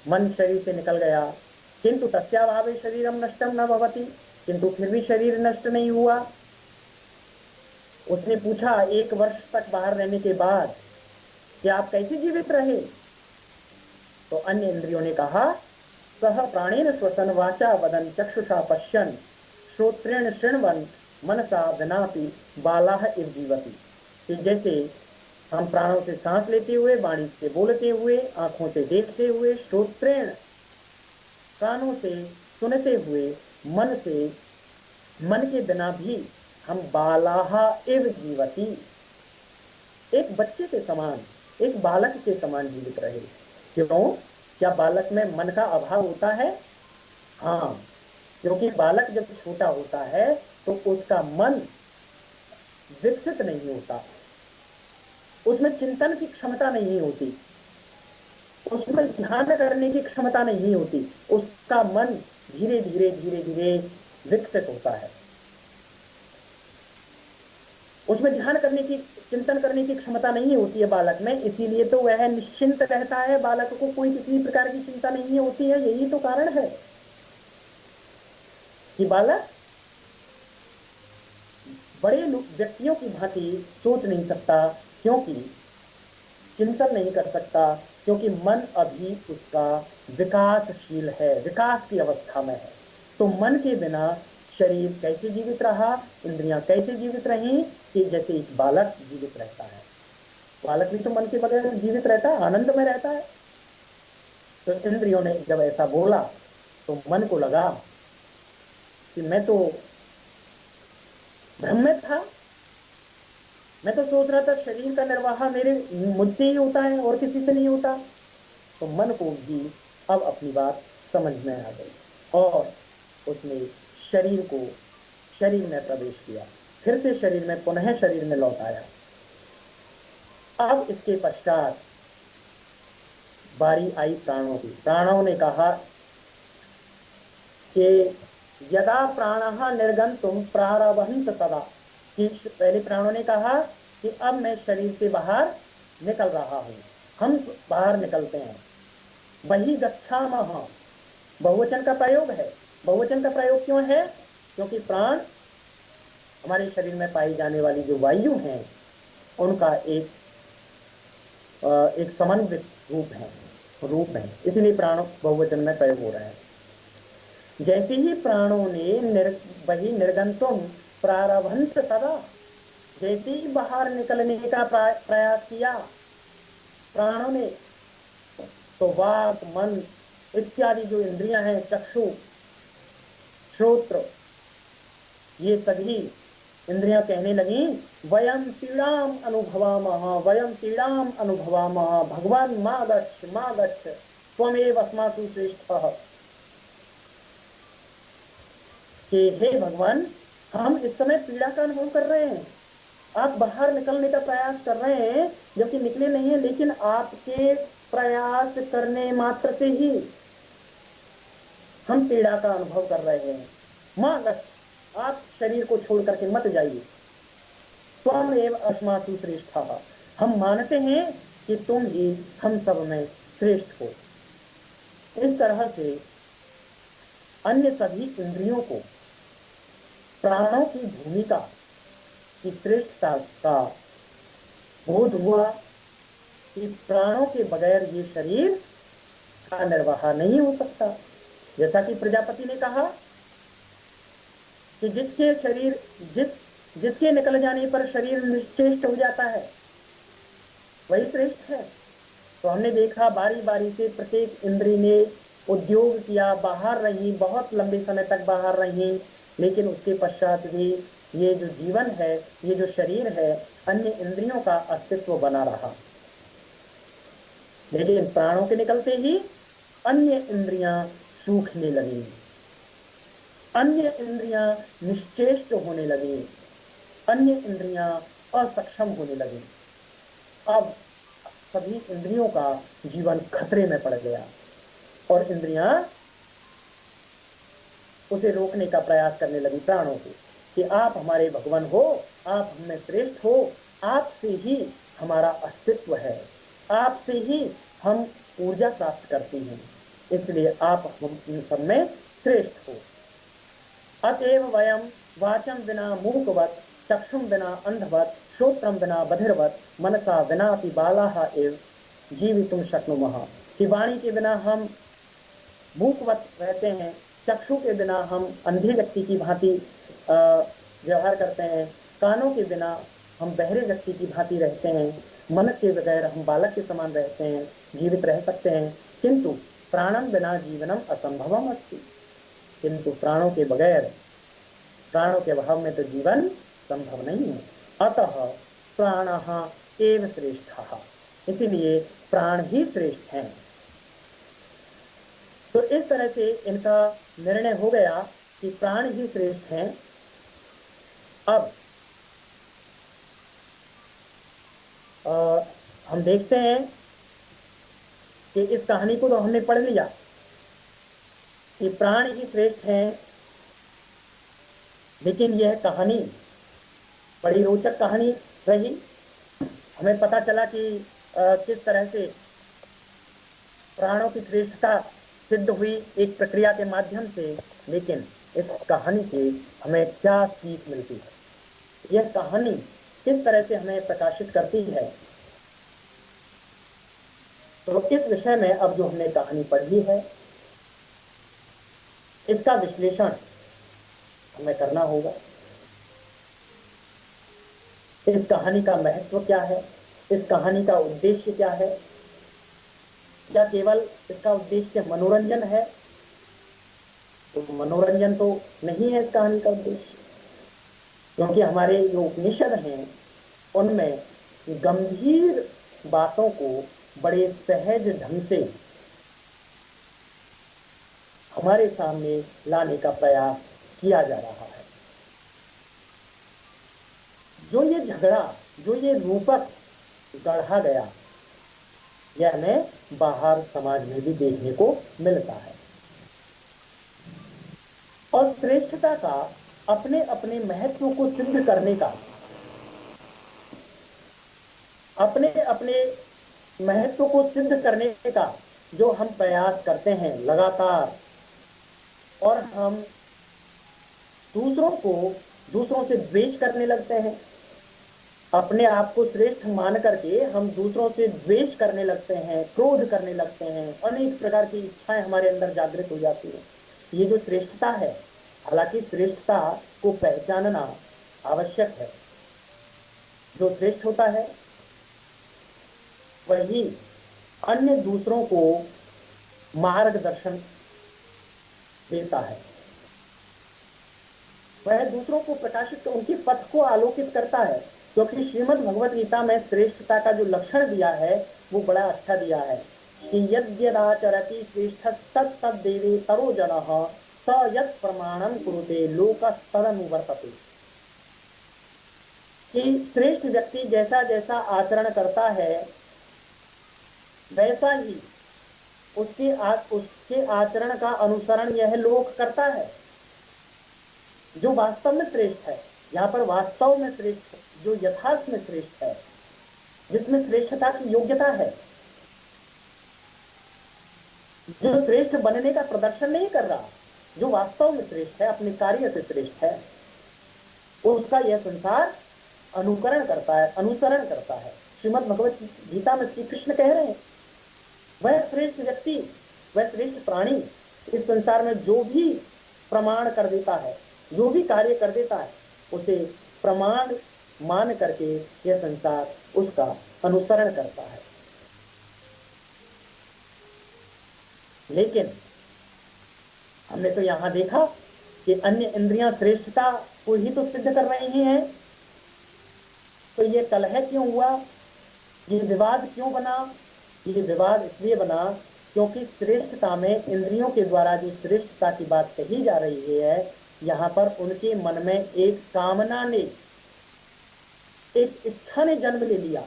मन शरीर से निकल गया। किंतु तस्याभावे शरीरम नष्टम न भवति, किंतु फिर भी शरीर नष्ट नहीं हुआ। उसने पूछा 1 वर्ष तक बाहर रहने के बाद कि आप कैसे जीवित रहे? तो अन्य इंद्रियों ने कहा सह प्राणेन श्वसन वाचा वदन चक्षुषा पश्यन श्रोत्रेण शृण्वन मनसा विनापि बालाह इव जीवति, कि जैसे हम प्राणों से सांस लेते हुए, वाणी से बोलते हुए, आंखों से देखते हुए, श्रोत्रेण कानों से सुनते हुए, मन के बिना भी हम बालाहा एव जीवती, एक बच्चे के समान, एक बालक के समान जीवित रहे। क्यों? क्या बालक में मन का अभाव होता है? हाँ, क्योंकि बालक जब छोटा होता है तो उसका मन विकसित नहीं होता, उसमें चिंतन की क्षमता नहीं होती, उसमें ध्यान करने की क्षमता नहीं होती, उसका मन धीरे धीरे धीरे धीरे विकसित होता है, उसमें ध्यान करने की, चिंतन करने की क्षमता नहीं होती है बालक में। इसीलिए तो वह निश्चिंत रहता है, बालक को कोई किसी प्रकार की चिंता नहीं होती है। यही तो कारण है कि बालक बड़े व्यक्तियों की भांति सोच नहीं सकता, क्योंकि चिंतन नहीं कर सकता, क्योंकि मन अभी उसका विकासशील है, विकास की अवस्था में है। तो मन के बिना शरीर कैसे जीवित रहा, इंद्रियां कैसे जीवित रही, कि जैसे एक बालक जीवित रहता है। बालक भी तो मन के बगैर जीवित रहता है, आनंद में रहता है। तो इंद्रियों ने जब ऐसा बोला तो मन को लगा कि मैं तो भ्रम में था, मैं तो सोच रहा था शरीर का निर्वाह मुझसे ही होता है और किसी से नहीं होता। तो मन को भी अब अपनी बात समझ में आ गई और उसने शरीर में प्रवेश किया, फिर से शरीर में, पुनः शरीर में लौट आया। अब इसके पश्चात बारी आई प्राणों की। प्राणों ने कहा कि यदा प्राणः निर्गन्तुम प्रारभन्त तदा, कि पहले प्राणों ने कहा कि अब मैं शरीर से बाहर निकल रहा हूं, हम बाहर निकलते हैं। वही गच्छामः, बहुवचन का प्रयोग है। बहुवचन का प्रयोग क्यों है? क्योंकि प्राण हमारे शरीर में पाई जाने वाली जो वायु हैं उनका एक समन्वित रूप है, इसलिए प्राण बहुवचन में प्रयोग हो रहा है। जैसे ही प्राणों ने वही निर्गंतुम प्रारभंत तदा, जैसे ही बाहर निकलने का प्रयास किया प्राणों ने, तो वाक मन इत्यादि जो इंद्रियां हैं, चक्षु श्रोत्र, ये सभी इंद्रियां कहने लगी वयम पीड़ाम अनुभवामः, वयम पीड़ाम अनुभवामः, भगवान मां गच्छ त्वमेव अस्मासु श्रेष्ठः, कि हे भगवान हम इस समय पीड़ा का अनुभव कर रहे हैं, आप बाहर निकलने का प्रयास कर रहे हैं जबकि निकले नहीं है, लेकिन आपके प्रयास करने मात्र से ही हम पीड़ा का अनुभव कर रहे हैं। मां गच्छ, आप शरीर को छोड़ करके मत जाइए। त्वमेव अस्मासु श्रेष्ठः, हम मानते हैं कि तुम ही हम सब में श्रेष्ठ हो। इस तरह से अन्य सभी इंद्रियों को प्राणों की भूमिका की श्रेष्ठता का बोध हुआ कि प्राणों के बगैर ये शरीर का निर्वाह नहीं हो सकता। जैसा कि प्रजापति ने कहा कि जिसके निकल जाने पर शरीर निश्चेष्ट हो जाता है वही श्रेष्ठ है। तो हमने देखा बारी बारी से प्रत्येक इंद्री ने उद्योग किया, बाहर रही, बहुत लंबे समय तक बाहर रही, लेकिन उसके पश्चात भी ये जो जीवन है, ये जो शरीर है, अन्य इंद्रियों का अस्तित्व बना रहा। लेकिन प्राणों के निकलते ही अन्य इंद्रियां सूखने लगी, अन्य इंद्रियां निश्चेष्ट होने लगी, अन्य इंद्रियां असक्षम होने लगी। अब सभी इंद्रियों का जीवन खतरे में पड़ गया और इंद्रियां उसे रोकने का प्रयास करने लगी प्राणों को कि आप हमारे भगवान हो, आप हमें श्रेष्ठ हो, आपसे ही हमारा अस्तित्व है, आपसे ही हम ऊर्जा प्राप्त करते हैं, इसलिए आप हम इन सब में श्रेष्ठ हो। अतएव वयम वाचम बिना मूकवत, चक्षुम बिना अंधवत, श्रोत्रम बिना बधिरवत, मनसा बिना अपि बालाः एव जीवितुम शक्नुमः, कि वाणी के बिना हम मूकवत रहते हैं, चक्षु के बिना हम अंधे व्यक्ति की भांति व्यवहार करते हैं, कानों के बिना हम बहरे व्यक्ति की भांति रहते हैं, मन के बगैर हम बालक के समान रहते हैं, जीवित रह सकते हैं, किंतु प्राणम बिना जीवनम असंभवम अस्ति, किंतु प्राणों के बगैर, प्राणों के अभाव में तो जीवन संभव नहीं है। अतः प्राणः एव श्रेष्ठः, इसीलिए प्राण ही श्रेष्ठ हैं। तो इस तरह से इनका निर्णय हो गया कि प्राण ही श्रेष्ठ हैं। अब हम देखते हैं कि इस कहानी को तो हमने पढ़ लिया कि प्राण ही श्रेष्ठ हैं, लेकिन यह कहानी बड़ी रोचक कहानी रही। हमें पता चला कि किस तरह से प्राणों की श्रेष्ठता सिद्ध हुई एक प्रक्रिया के माध्यम से, लेकिन इस कहानी से हमें क्या सीख मिलती है, यह कहानी किस तरह से हमें प्रकाशित करती है, तो इस विषय में अब जो हमने कहानी पढ़ी है इसका विश्लेषण हमें करना होगा। इस कहानी का महत्व क्या है, इस कहानी का उद्देश्य क्या है, क्या केवल इसका उद्देश्य मनोरंजन है? तो मनोरंजन तो नहीं है इस कहानी का उद्देश्य, क्योंकि हमारे जो उपनिषद हैं उनमें गंभीर बातों को बड़े सहज ढंग से हमारे सामने लाने का प्रयास किया जा रहा है। जो ये झगड़ा, जो ये रूपक गढ़ा गया, यह हमें बाहर समाज में भी देखने को मिलता है। और श्रेष्ठता का अपने अपने महत्व को सिद्ध करने का, अपने अपने महत्व को सिद्ध करने का जो हम प्रयास करते हैं लगातार, और हम दूसरों से द्वेष करने लगते हैं। अपने आप को श्रेष्ठ मान करके हम दूसरों से द्वेष करने लगते हैं, क्रोध करने लगते हैं, अनेक प्रकार की इच्छाएं हमारे अंदर जागृत हो जाती हैं। ये जो श्रेष्ठता है, हालांकि श्रेष्ठता को पहचानना आवश्यक है। जो श्रेष्ठ होता है वही अन्य दूसरों को मार्गदर्शन देता है, वह दूसरों को प्रकाशित, उनके पथ को आलोकित करता है। क्योंकि श्रीमद् भगवत गीता में श्रेष्ठता का जो लक्षण दिया है वो बड़ा अच्छा दिया है कि यद्यदाचरति श्रेष्ठस्तत्तद्देवे तरो जनः स यत् प्रमाणं कुरुते लोकस्तदनुवर्तते। कि श्रेष्ठ व्यक्ति जैसा जैसा आचरण करता है वैसा ही उसके आचरण का अनुसरण यह लोक करता है। जो वास्तव में श्रेष्ठ है, यहाँ पर वास्तव में श्रेष्ठ, जो यथार्थ में श्रेष्ठ है, जिसमें श्रेष्ठता की योग्यता है, जो श्रेष्ठ बनने का प्रदर्शन नहीं कर रहा, जो वास्तव में श्रेष्ठ है, अपने कार्य से श्रेष्ठ है, उसका यह संसार अनुकरण करता है, अनुसरण करता है। श्रीमद् भगवत गीता में श्री कृष्ण कह रहे हैं वह श्रेष्ठ व्यक्ति, वह श्रेष्ठ प्राणी इस संसार में जो भी प्रमाण कर देता है, जो भी कार्य कर देता है, उसे प्रमाण मान करके यह संसार उसका अनुसरण करता है। लेकिन हमने तो यहां देखा कि अन्य इंद्रियां श्रेष्ठता को ही तो सिद्ध कर रही हैं। तो ये कलह क्यों हुआ, ये विवाद क्यों बना? ये विवाद इसलिए बना क्योंकि श्रेष्ठता में इंद्रियों के द्वारा जो श्रेष्ठता की बात कही जा रही है, यहाँ पर उनके मन में एक कामना ने, एक इच्छा ने जन्म ले लिया।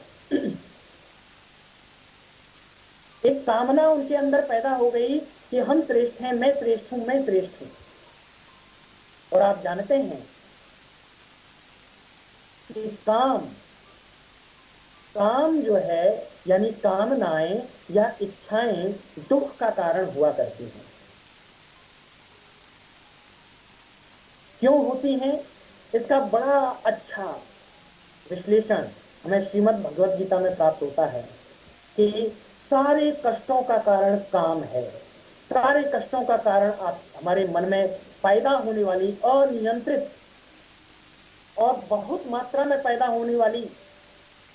एक कामना उनके अंदर पैदा हो गई कि हम श्रेष्ठ हैं, मैं श्रेष्ठ हूं, मैं श्रेष्ठ हूं। और आप जानते हैं कि काम जो है, यानी कामनाएं या इच्छाएं दुख का कारण हुआ करती हैं। क्यों होती हैं? इसका बड़ा अच्छा विश्लेषण हमें श्रीमद् भगवत गीता में प्राप्त होता है कि सारे कष्टों का कारण काम है। सारे कष्टों का कारण आप हमारे मन में पैदा होने वाली अनियंत्रित और बहुत मात्रा में पैदा होने वाली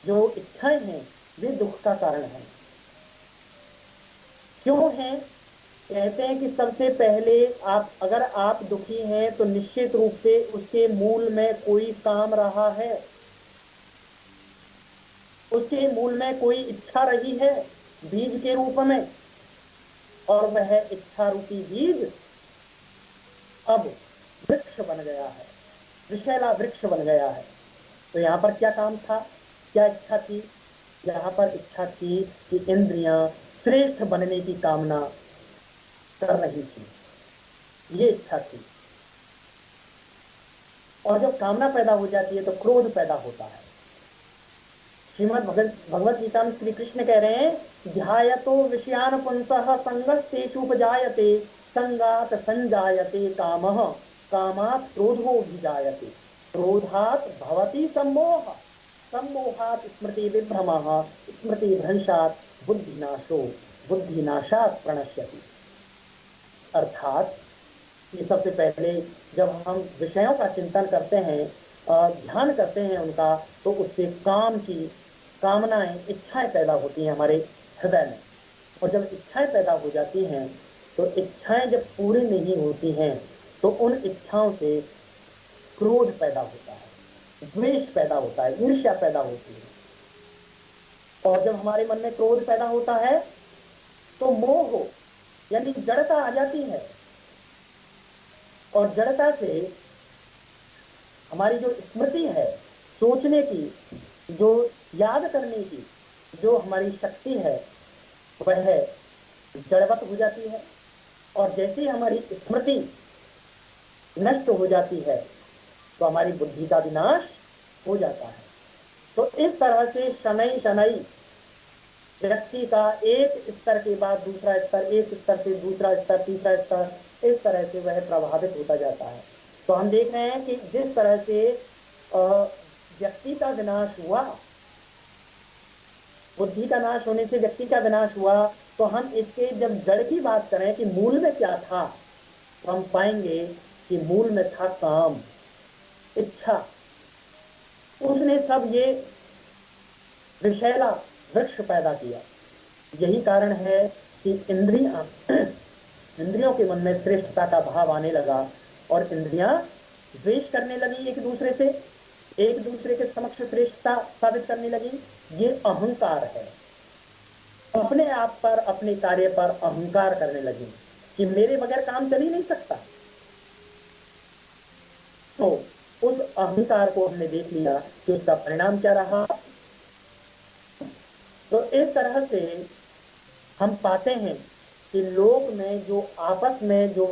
जो इच्छाएं हैं, वे दुख का कारण है। क्यों है? कहते हैं कि सबसे पहले अगर आप दुखी हैं तो निश्चित रूप से उसके मूल में कोई काम रहा है, उसके मूल में कोई इच्छा रही है बीज के रूप में, और वह इच्छा रूपी बीज अब वृक्ष बन गया है, विषैला वृक्ष बन गया है। तो यहाँ पर क्या काम था, क्या इच्छा थी? यहाँ पर इच्छा थी कि इंद्रियां श्रेष्ठ बनने की कामना कर रही थी, ये इच्छा थी। और जब कामना पैदा हो जाती है तो क्रोध पैदा होता है। श्रीमद् भगवत गीता में श्री कृष्ण कह रहे हैं ध्यायतो विषयान पुंसः संगस्तेषुपजायते संगात संजायते कामः कामात् क्रोधो विजायते क्रोधात् भवति सम्मोहः सम्मोहात् स्मृति विभ्रमः स्मृति भ्रंशात् बुद्धिनाशो बुद्धिनाशात् प्रणश्यति। अर्थात ये सबसे पहले जब हम विषयों का चिंतन करते हैं, ध्यान करते हैं उनका, तो उससे काम की कामनाएं, इच्छाएं पैदा होती हैं हमारे हृदय में। और जब इच्छाएं पैदा हो जाती हैं तो इच्छाएं जब पूरी नहीं होती हैं तो उन इच्छाओं से क्रोध पैदा होता है, द्वेष पैदा होता है, ईर्ष्या पैदा होती है। और जब हमारे मन में क्रोध पैदा होता है तो मोह यानी जड़ता आ जाती है, और जड़ता से हमारी जो स्मृति है, सोचने की, जो याद करने की जो हमारी शक्ति है, वह जड़वत हो जाती है। और जैसे ही हमारी स्मृति नष्ट हो जाती है तो हमारी बुद्धि का विनाश हो जाता है। तो इस तरह से शनै शनै व्यक्ति का एक स्तर के बाद दूसरा स्तर, एक स्तर से दूसरा स्तर, तीसरा स्तर, इस तरह से वह प्रभावित होता जाता है। तो हम देख रहे हैं कि जिस तरह से अ, व्यक्ति का विनाश हुआ, बुद्धि का नाश होने से व्यक्ति का विनाश हुआ, तो हम इसके जब जड़ की बात करें कि मूल में क्या था, तो हम पाएंगे कि मूल में था काम, इच्छा। उसने सब ये विषैला वृक्ष पैदा किया। यही कारण है कि इंद्रियां इंद्रियों के मन में श्रेष्ठता का भाव आने लगा और इंद्रियां द्वेष करने लगी एक दूसरे से, एक दूसरे के समक्ष श्रेष्ठता साबित करने लगी। ये अहंकार है। अपने आप पर, अपने कार्य पर अहंकार करने लगी कि मेरे बगैर काम चल ही नहीं सकता। तो उस अहंकार को हमने देख लिया कि उसका परिणाम क्या रहा। तो इस तरह से हम पाते हैं कि लोक में जो आपस में जो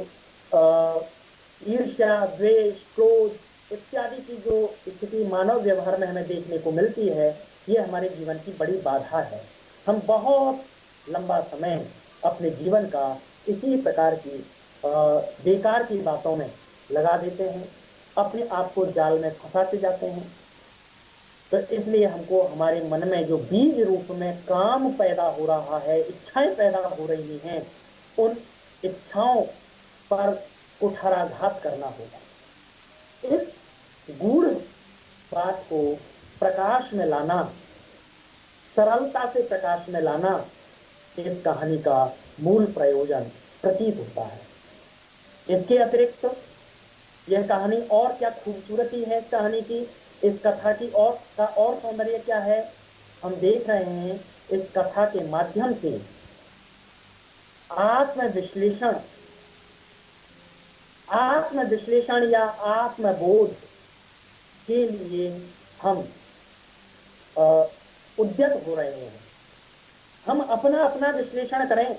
ईर्ष्या, द्वेष, क्रोध इत्यादि की जो स्थिति मानव व्यवहार में हमें देखने को मिलती है, ये हमारे जीवन की बड़ी बाधा है। हम बहुत लंबा समय अपने जीवन का इसी प्रकार की बेकार की बातों में लगा देते हैं, अपने आप को जाल में फंसाते जाते हैं। तो इसलिए हमको हमारे मन में जो बीज रूप में काम पैदा हो रहा है, इच्छाएं पैदा हो रही हैं, उन इच्छाओं पर कुठाराघात करना होगा। इस गूढ़ बात को प्रकाश में लाना, सरलता से प्रकाश में लाना, इस कहानी का मूल प्रयोजन प्रतीत होता है। इसके अतिरिक्त यह कहानी और क्या खूबसूरती है इस कहानी की, इस कथा की और सौंदर्य क्या है, हम देख रहे हैं इस कथा के माध्यम से आत्मविश्लेषण आत्मविश्लेषण या आत्मबोध के लिए हम उद्यत हो रहे हैं। हम अपना अपना विश्लेषण करें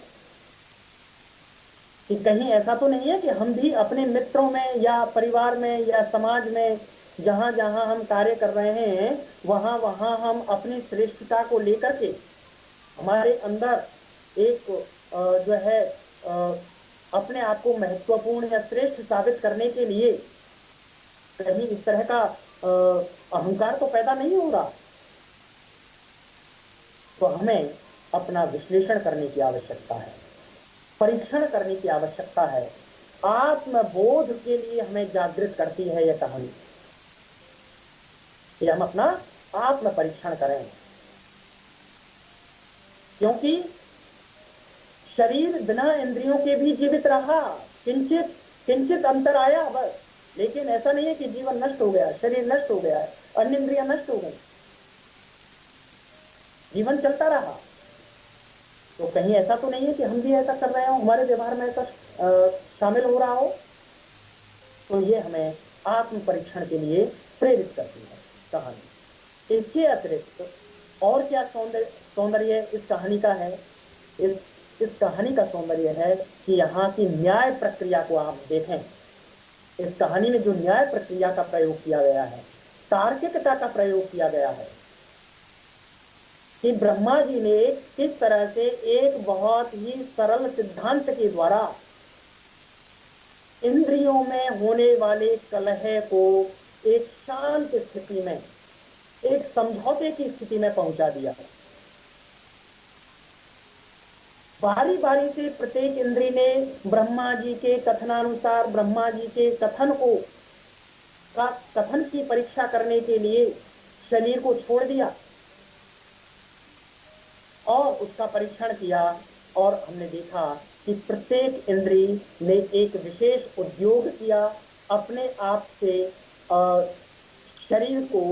कि कहीं ऐसा तो नहीं है कि हम भी अपने मित्रों में या परिवार में या समाज में जहां जहां हम कार्य कर रहे हैं, वहां वहां हम अपनी श्रेष्ठता को लेकर के हमारे अंदर एक जो है अपने आप को महत्वपूर्ण या श्रेष्ठ साबित करने के लिए कहीं इस तरह का अहंकार तो पैदा नहीं हो रहा। तो हमें अपना विश्लेषण करने की आवश्यकता है, परीक्षण करने की आवश्यकता है। आत्मबोध के लिए हमें जागृत करती है यह कहानी कि हम अपना आत्म परीक्षण करें, क्योंकि शरीर बिना इंद्रियों के भी जीवित रहा, किंचित किंचित अंतर आया बस। लेकिन ऐसा नहीं है कि जीवन नष्ट हो गया, शरीर नष्ट हो गया, अन्य इंद्रियां नष्ट हो गई, जीवन चलता रहा। तो कहीं ऐसा तो नहीं है कि हम भी ऐसा कर रहे हो, हमारे व्यवहार में ऐसा शामिल हो रहा हो। तो ये हमें आत्म परीक्षण के लिए प्रेरित करती है कहानी। इसके अतिरिक्त और क्या सौंदर्य इस कहानी का है? इस कहानी का सौंदर्य है कि यहाँ की न्याय प्रक्रिया को आप देखें। इस कहानी में जो न्याय प्रक्रिया का प्रयोग किया गया है, तार्किकता का प्रयोग किया गया है, कि ब्रह्मा जी ने किस तरह से एक बहुत ही सरल सिद्धांत के द्वारा इंद्रियों में होने वाले कलह को एक शांत स्थिति में, एक समझौते की स्थिति में पहुंचा दिया। बारी बारी से प्रत्येक इंद्री ने ब्रह्मा जी के कथनानुसार, ब्रह्मा जी के कथन की परीक्षा करने के लिए शरीर को छोड़ दिया और उसका परीक्षण किया। और हमने देखा कि प्रत्येक इंद्री ने एक विशेष उद्योग किया, अपने आप से शरीर को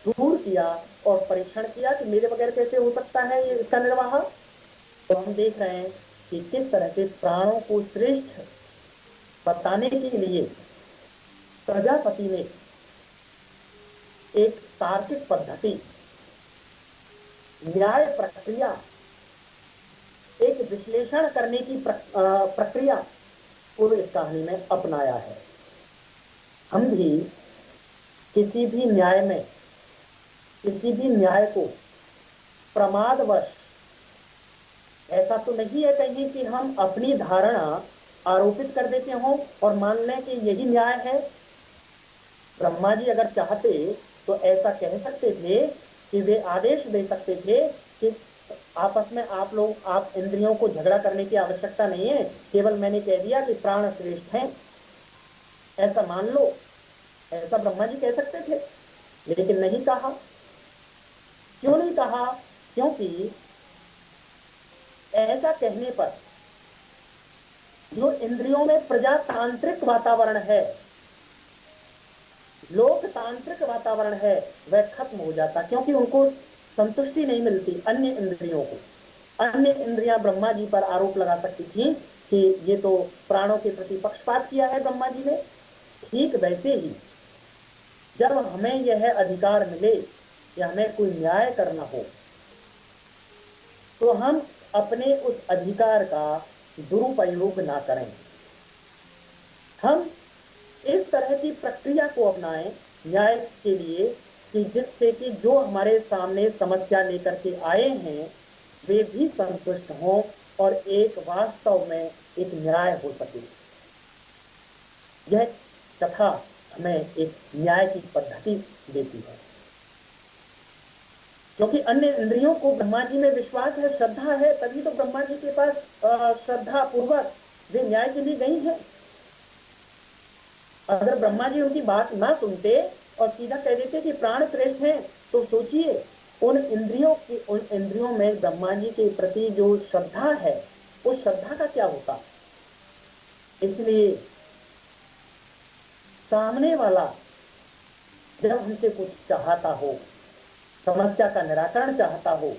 दूर किया और परीक्षण किया कि मेरे बगैर कैसे हो सकता है ये इसका निर्वाह। तो हम देख रहे हैं कि किस तरह से प्राणों को श्रेष्ठ बताने के लिए प्रजापति ने एक तार्किक पद्धति, न्याय प्रक्रिया, एक विश्लेषण करने की प्रक्रिया को इस कहानी में अपनाया है। हम भी किसी भी न्याय को प्रमादवश ऐसा तो नहीं है कहीं कि हम अपनी धारणा आरोपित कर देते हों और मान लें कि यही न्याय है। ब्रह्मा जी अगर चाहते तो ऐसा कह सकते थे कि वे आदेश दे सकते थे कि आपस में आप लोग, आप इंद्रियों को झगड़ा करने की आवश्यकता नहीं है, केवल मैंने कह दिया कि प्राण श्रेष्ठ हैं, ऐसा मान लो। ऐसा ब्रह्मा जी कह सकते थे, लेकिन नहीं कहा। क्यों नहीं कहा? क्योंकि ऐसा कहने पर जो इंद्रियों में प्रजातांत्रिक वातावरण है, लोकतांत्रिक वातावरण है, वह खत्म हो जाता, क्योंकि उनको संतुष्टि नहीं मिलती अन्य इंद्रियों को। अन्य इंद्रियां ब्रह्मा जी पर आरोप लगा सकती थी कि ये तो प्राणों के प्रति पक्षपात किया है ब्रह्मा जी ने। ठीक वैसे ही जब हमें यह अधिकार मिले कि हमें कोई न्याय करना हो, तो हम अपने उस अधिकार का दुरुपयोग ना करें। हम इस तरह की प्रक्रिया को अपनाएं न्याय के लिए कि जिससे कि जो हमारे सामने समस्या लेकर के आए हैं वे भी संतुष्ट हों और एक वास्तव में एक न्याय हो सके। यह कथा हमें एक न्याय की पद्धति देती है, क्योंकि अन्य इंद्रियों को ब्रह्मा जी में विश्वास है, श्रद्धा है, तभी तो ब्रह्मा जी के पास श्रद्धा पूर्वक वे न्याय के लिए गई हैं। अगर ब्रह्मा जी उनकी बात ना सुनते और सीधा कह देते कि प्राण श्रेष्ठ हैं, तो सोचिए उन इंद्रियों में ब्रह्मा जी के प्रति जो श्रद्धा है, उस श्रद्धा का क्या होता। इसलिए सामने वाला जब हमसे कुछ चाहता हो, समस्या का निराकरण चाहता हो,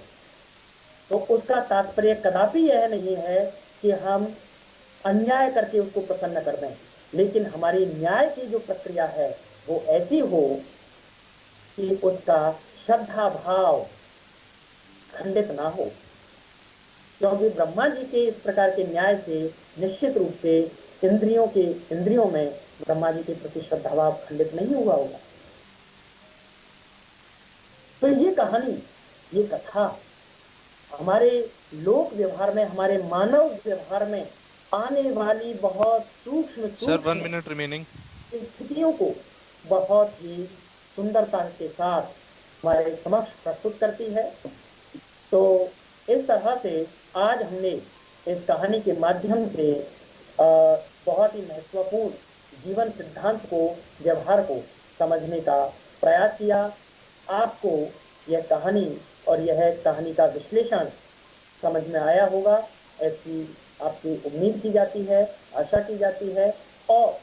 तो उसका तात्पर्य कदापि यह नहीं है कि हम अन्याय करके उसको प्रसन्न कर दें, लेकिन हमारी न्याय की जो प्रक्रिया है वो ऐसी हो कि उसका श्रद्धा भाव खंडित ना हो। क्योंकि ब्रह्मा जी के इस प्रकार के न्याय से निश्चित रूप से इंद्रियों में ब्रह्मा जी के प्रति श्रद्धा भाव खंडित नहीं हुआ होगा। तो ये कहानी, ये कथा हमारे लोक व्यवहार में, हमारे मानव व्यवहार में आने वाली बहुत सूक्ष्म सर 1 सूक्ष्म मिनट रिमेनिंग। स्थितियों को बहुत ही सुंदरता के साथ हमारे समक्ष प्रस्तुत करती है। तो इस तरह से आज हमने इस कहानी के माध्यम से बहुत ही महत्वपूर्ण जीवन सिद्धांत को, व्यवहार को समझने का प्रयास किया। आपको यह कहानी और यह कहानी का विश्लेषण समझ में आया होगा, ऐसी आपसे उम्मीद की जाती है, आशा की जाती है। और